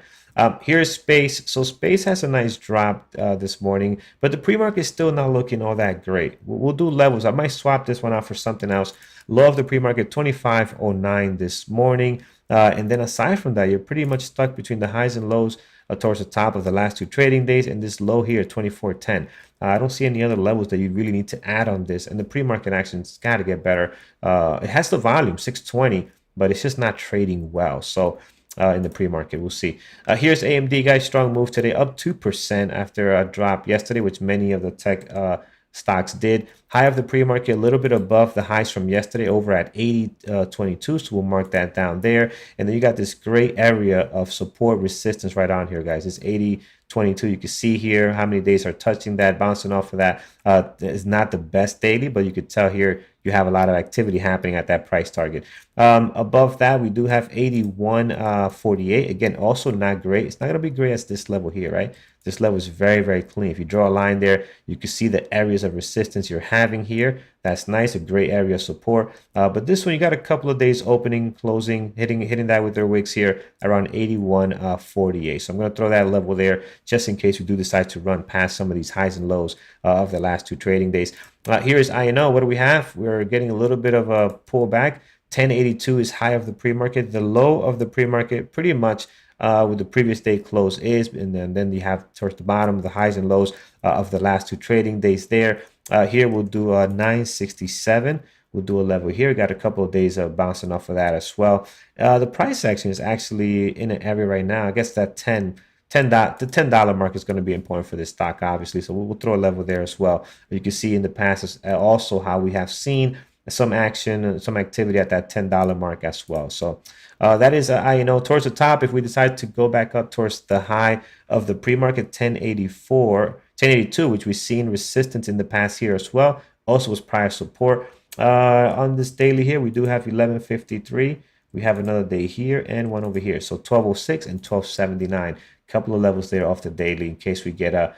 Here's Space. So Space has a nice drop this morning, but the pre-market is still not looking all that great. We'll do levels. I might swap this one out for something else. Low of the pre-market, 25.09 this morning. And then aside from that, you're pretty much stuck between the highs and lows towards the top of the last 2 trading days, and this low here, 24.10. I don't see any other levels that you really need to add on this, and the pre-market action's got to get better. It has the volume, 620, but it's just not trading well. So in the pre-market, we'll see. Here's AMD, guys. Strong move today, up 2% after a drop yesterday, which many of the tech stocks did. High of the pre-market, a little bit above the highs from yesterday, over at 80.22. So we'll mark that down there. And then you got this great area of support resistance right on here, guys. It's 80.22. You can see here how many days are touching that, bouncing off of that. It's not the best daily, but you could tell here you have a lot of activity happening at that price target. Above that, we do have 81.48. Again, also not great. It's not going to be great as this level here, right? This level is very, very clean. If you draw a line there, you can see the areas of resistance you're having here. That's nice, a great area of support. But this one, you got a couple of days opening, closing, hitting that with their wicks here around 81.48. So I'm going to throw that level there just in case we do decide to run past some of these highs and lows of the last 2 trading days. Here is INO. What do we have? We're getting a little bit of a pullback. 1082 is high of the pre-market. The low of the pre-market pretty much what the previous day close is, and then you have towards the bottom the highs and lows of the last 2 trading days there. Here we'll do 967. We'll do a level here. Got a couple of days of bouncing off of that as well. The price action is actually in an area right now. I guess that the $10 mark is going to be important for this stock, obviously. So we'll throw a level there as well. You can see in the past also how we have seen some action and some activity at that $10 mark as well. So that is INO towards the top. If we decide to go back up towards the high of the pre-market 1082, which we've seen resistance in the past here as well, also was prior support. On this daily here, we do have 1153. We have another day here and one over here. So 1206 and 1279. Couple of levels there off the daily in case we get a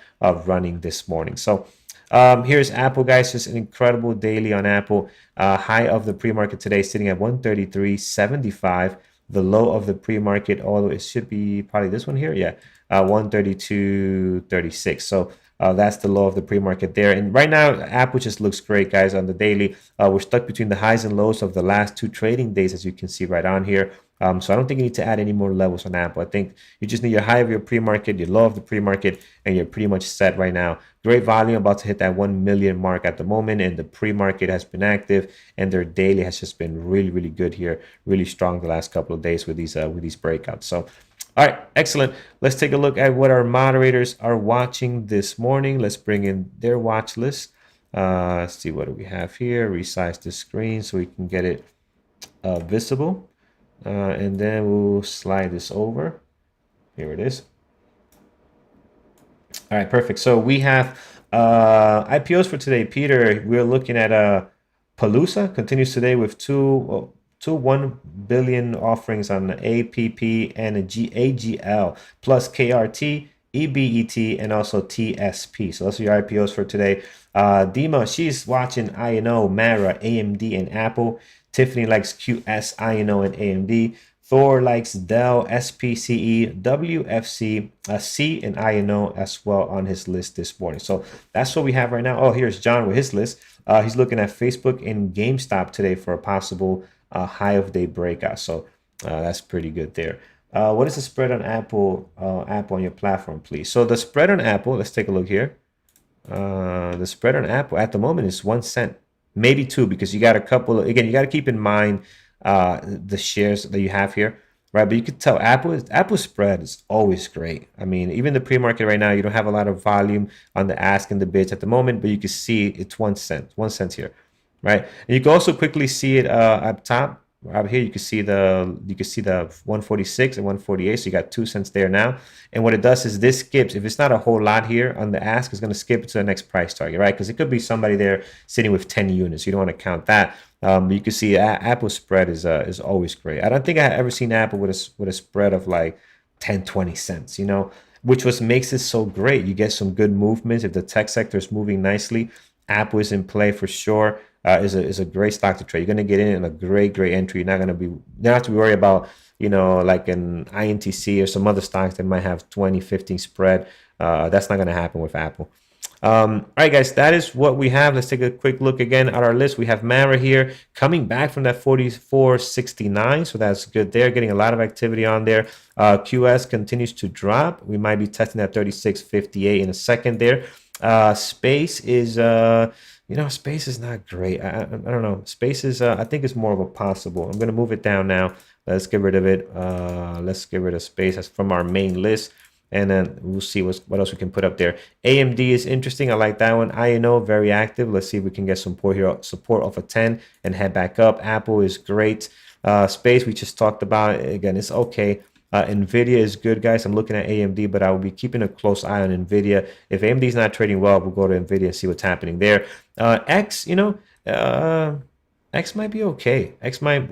running this morning. So here's Apple, guys. Just an incredible daily on Apple. High of the pre-market today sitting at 133.75. The low of the pre-market, although it should be probably this one here. Yeah, 132.36. So that's the low of the pre-market there. And right now, Apple just looks great, guys, on the daily. We're stuck between the highs and lows of the last 2 trading days, as you can see right on here. So I don't think you need to add any more levels on Apple. I think you just need your high of your pre-market, your low of the pre-market, and you're pretty much set right now. Great volume, about to hit that 1 million mark at the moment, and the pre-market has been active, and their daily has just been really, really good here, really strong the last couple of days with these breakouts. So, all right, excellent. Let's take a look at what our moderators are watching this morning. Let's bring in their watch list. Let's see, what do we have here? Resize the screen so we can get it visible. And then we'll slide this over. Here it is. All right, perfect. So we have IPOs for today. Peter, we're looking at Palooza continues today with two 1 billion offerings on the APP and a AGL plus KRT, EBET, and also TSP. So those are your IPOs for today. Dima, she's watching INO, Mara, AMD, and Apple. Tiffany likes QS, INO, and AMD. Thor likes Dell, SPCE, WFC, C, and INO as well on his list this morning. So that's what we have right now. Oh, here's John with his list. He's looking at Facebook and GameStop today for a possible high of day breakout. So that's pretty good there. What is the spread on Apple on your platform, please? So the spread on Apple, let's take a look here. The spread on Apple at the moment is 1 cent. Maybe 2, because you got a couple of, again, you got to keep in mind the shares that you have here, right? But you could tell Apple's spread is always great. I mean, even the pre-market right now, you don't have a lot of volume on the ask and the bids at the moment, but you can see it's 1 cent, 1 cent here, right? And you can also quickly see it up top. Up here, you can see the 146 and 148. So you got 2 cents there now. And what it does is this skips. If it's not a whole lot here on the ask, it's going to skip to the next price target, right? Because it could be somebody there sitting with 10 units. You don't want to count that. You can see Apple's spread is always great. I don't think I've ever seen Apple with a spread of like 10, 20 cents, which makes it so great. You get some good movements. If the tech sector is moving nicely, Apple is in play for sure. Is a great stock to trade. You're going to get in a great entry. You're not going to be, you don't have to worry about, like an INTC or some other stocks that might have 20, 15 spread. That's not going to happen with Apple. All right, guys, that is what we have. Let's take a quick look again at our list. We have Mara here coming back from that 44.69. So that's good there. Getting a lot of activity on there. QS continues to drop. We might be testing that 36.58 in a second there. Space is, Space is not great. I don't know. Space is, I think it's more of a possible. I'm going to move it down now. Let's get rid of it. Let's get rid of Space. That's from our main list. And then we'll see what else we can put up there. AMD is interesting. I like that one. INO, very active. Let's see if we can get some support off of 10 and head back up. Apple is great. Space, we just talked about. Again, it's okay. NVIDIA is good, guys. I'm looking at AMD, but I will be keeping a close eye on NVIDIA. If AMD is not trading well, we'll go to NVIDIA and see what's happening there. X, X might be okay. X might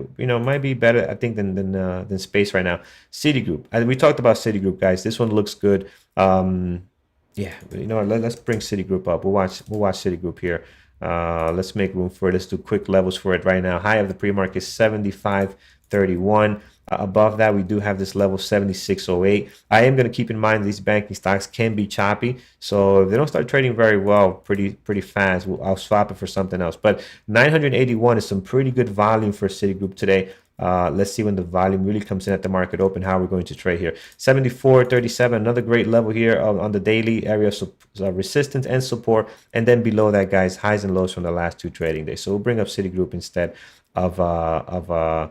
be better, I think, than Space right now. Citigroup, as we talked about Citigroup, guys. This one looks good. Yeah, let's bring Citigroup up. We'll watch Citigroup here. Let's make room for it. Let's do quick levels for it right now. High of the pre-market is 75.31. Above that, we do have this level 76.08. I am going to keep in mind these banking stocks can be choppy. So if they don't start trading very well pretty fast, I'll swap it for something else. But 981 is some pretty good volume for Citigroup today. Let's see when the volume really comes in at the market open, how we're going to trade here. 74.37, another great level here on the daily area of resistance and support. And then below that, guys, highs and lows from the last 2 trading days. So we'll bring up Citigroup instead of I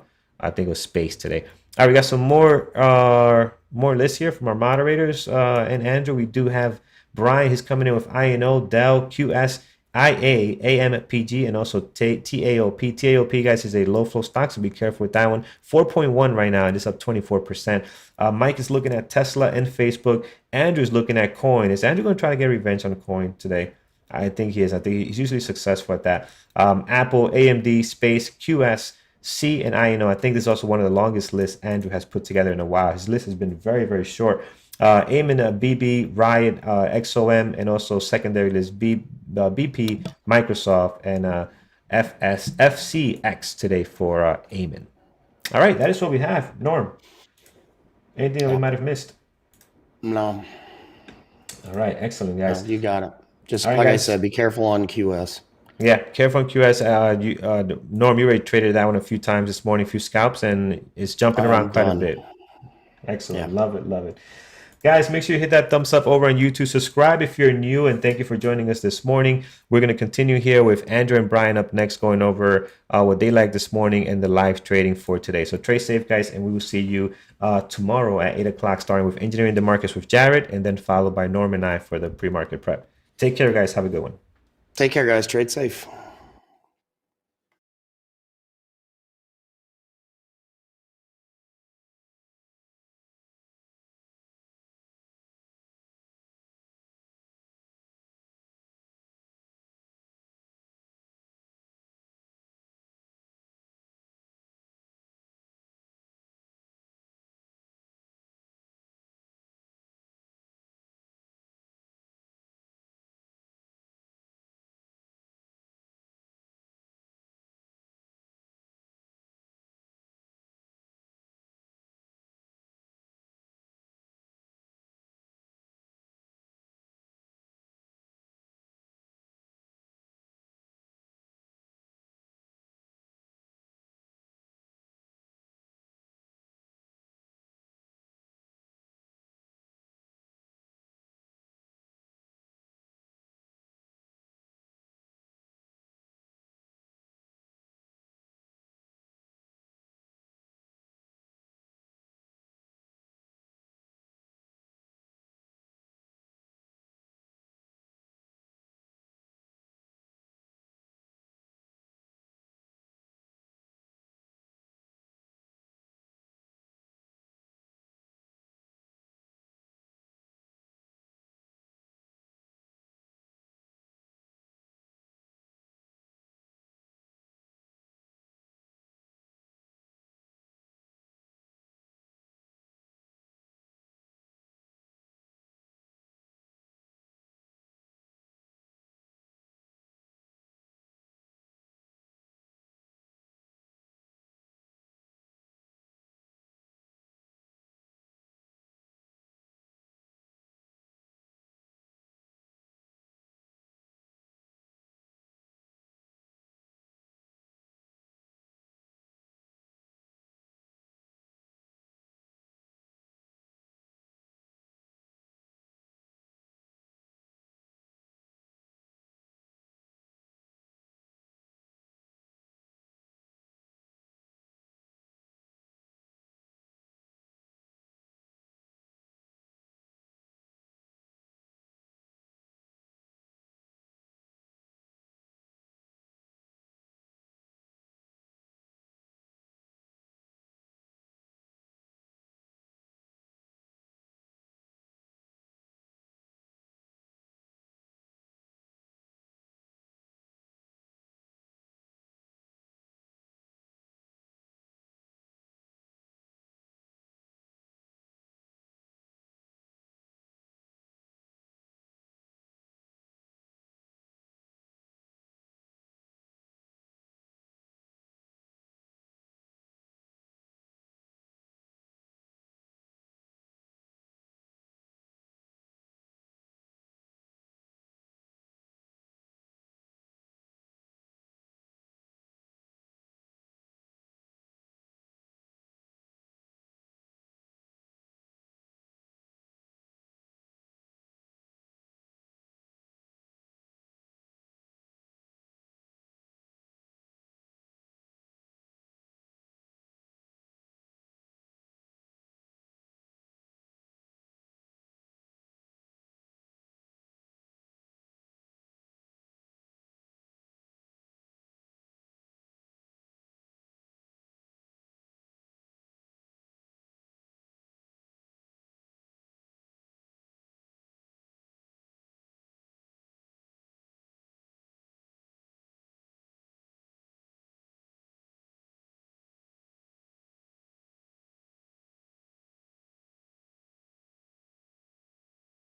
think it was Space today. All right, we got some more lists here from our moderators. And Andrew, we do have Brian. He's coming in with INO, Dell, QS, IA, AMPG, and also TAOP. TAOP, guys, is a low flow stock, so be careful with that one. 4.1 right now, and it's up 24%. Mike is looking at Tesla and Facebook. Andrew's looking at Coin. Is Andrew going to try to get revenge on Coin today? I think he is. I think he's usually successful at that. Apple, AMD, Space, QS, C, and INO. I think this is also one of the longest lists Andrew has put together in a while. His list has been very, very short. Aiming BB, Riot, XOM, and also secondary list BP, Microsoft, and FCX today for Aiming. All right, that is what we have. Norm, anything that we might have missed? No. All right, excellent, guys. No, you got it. Just All right, like I guys. said, be careful on QS. Yeah, careful on QS. Norm, you already traded that one a few times this morning, a few scalps, and it's jumping around quite a bit. Excellent. Yeah. Love it. Love it. Guys, make sure you hit that thumbs up over on YouTube. Subscribe if you're new, and thank you for joining us this morning. We're going to continue here with Andrew and Brian up next, going over what they like this morning and the live trading for today. So trade safe, guys, and we will see you tomorrow at 8 o'clock, starting with Engineering the Markets with Jared, and then followed by Norm and I for the pre-market prep. Take care, guys. Have a good one. Take care, guys. Trade safe.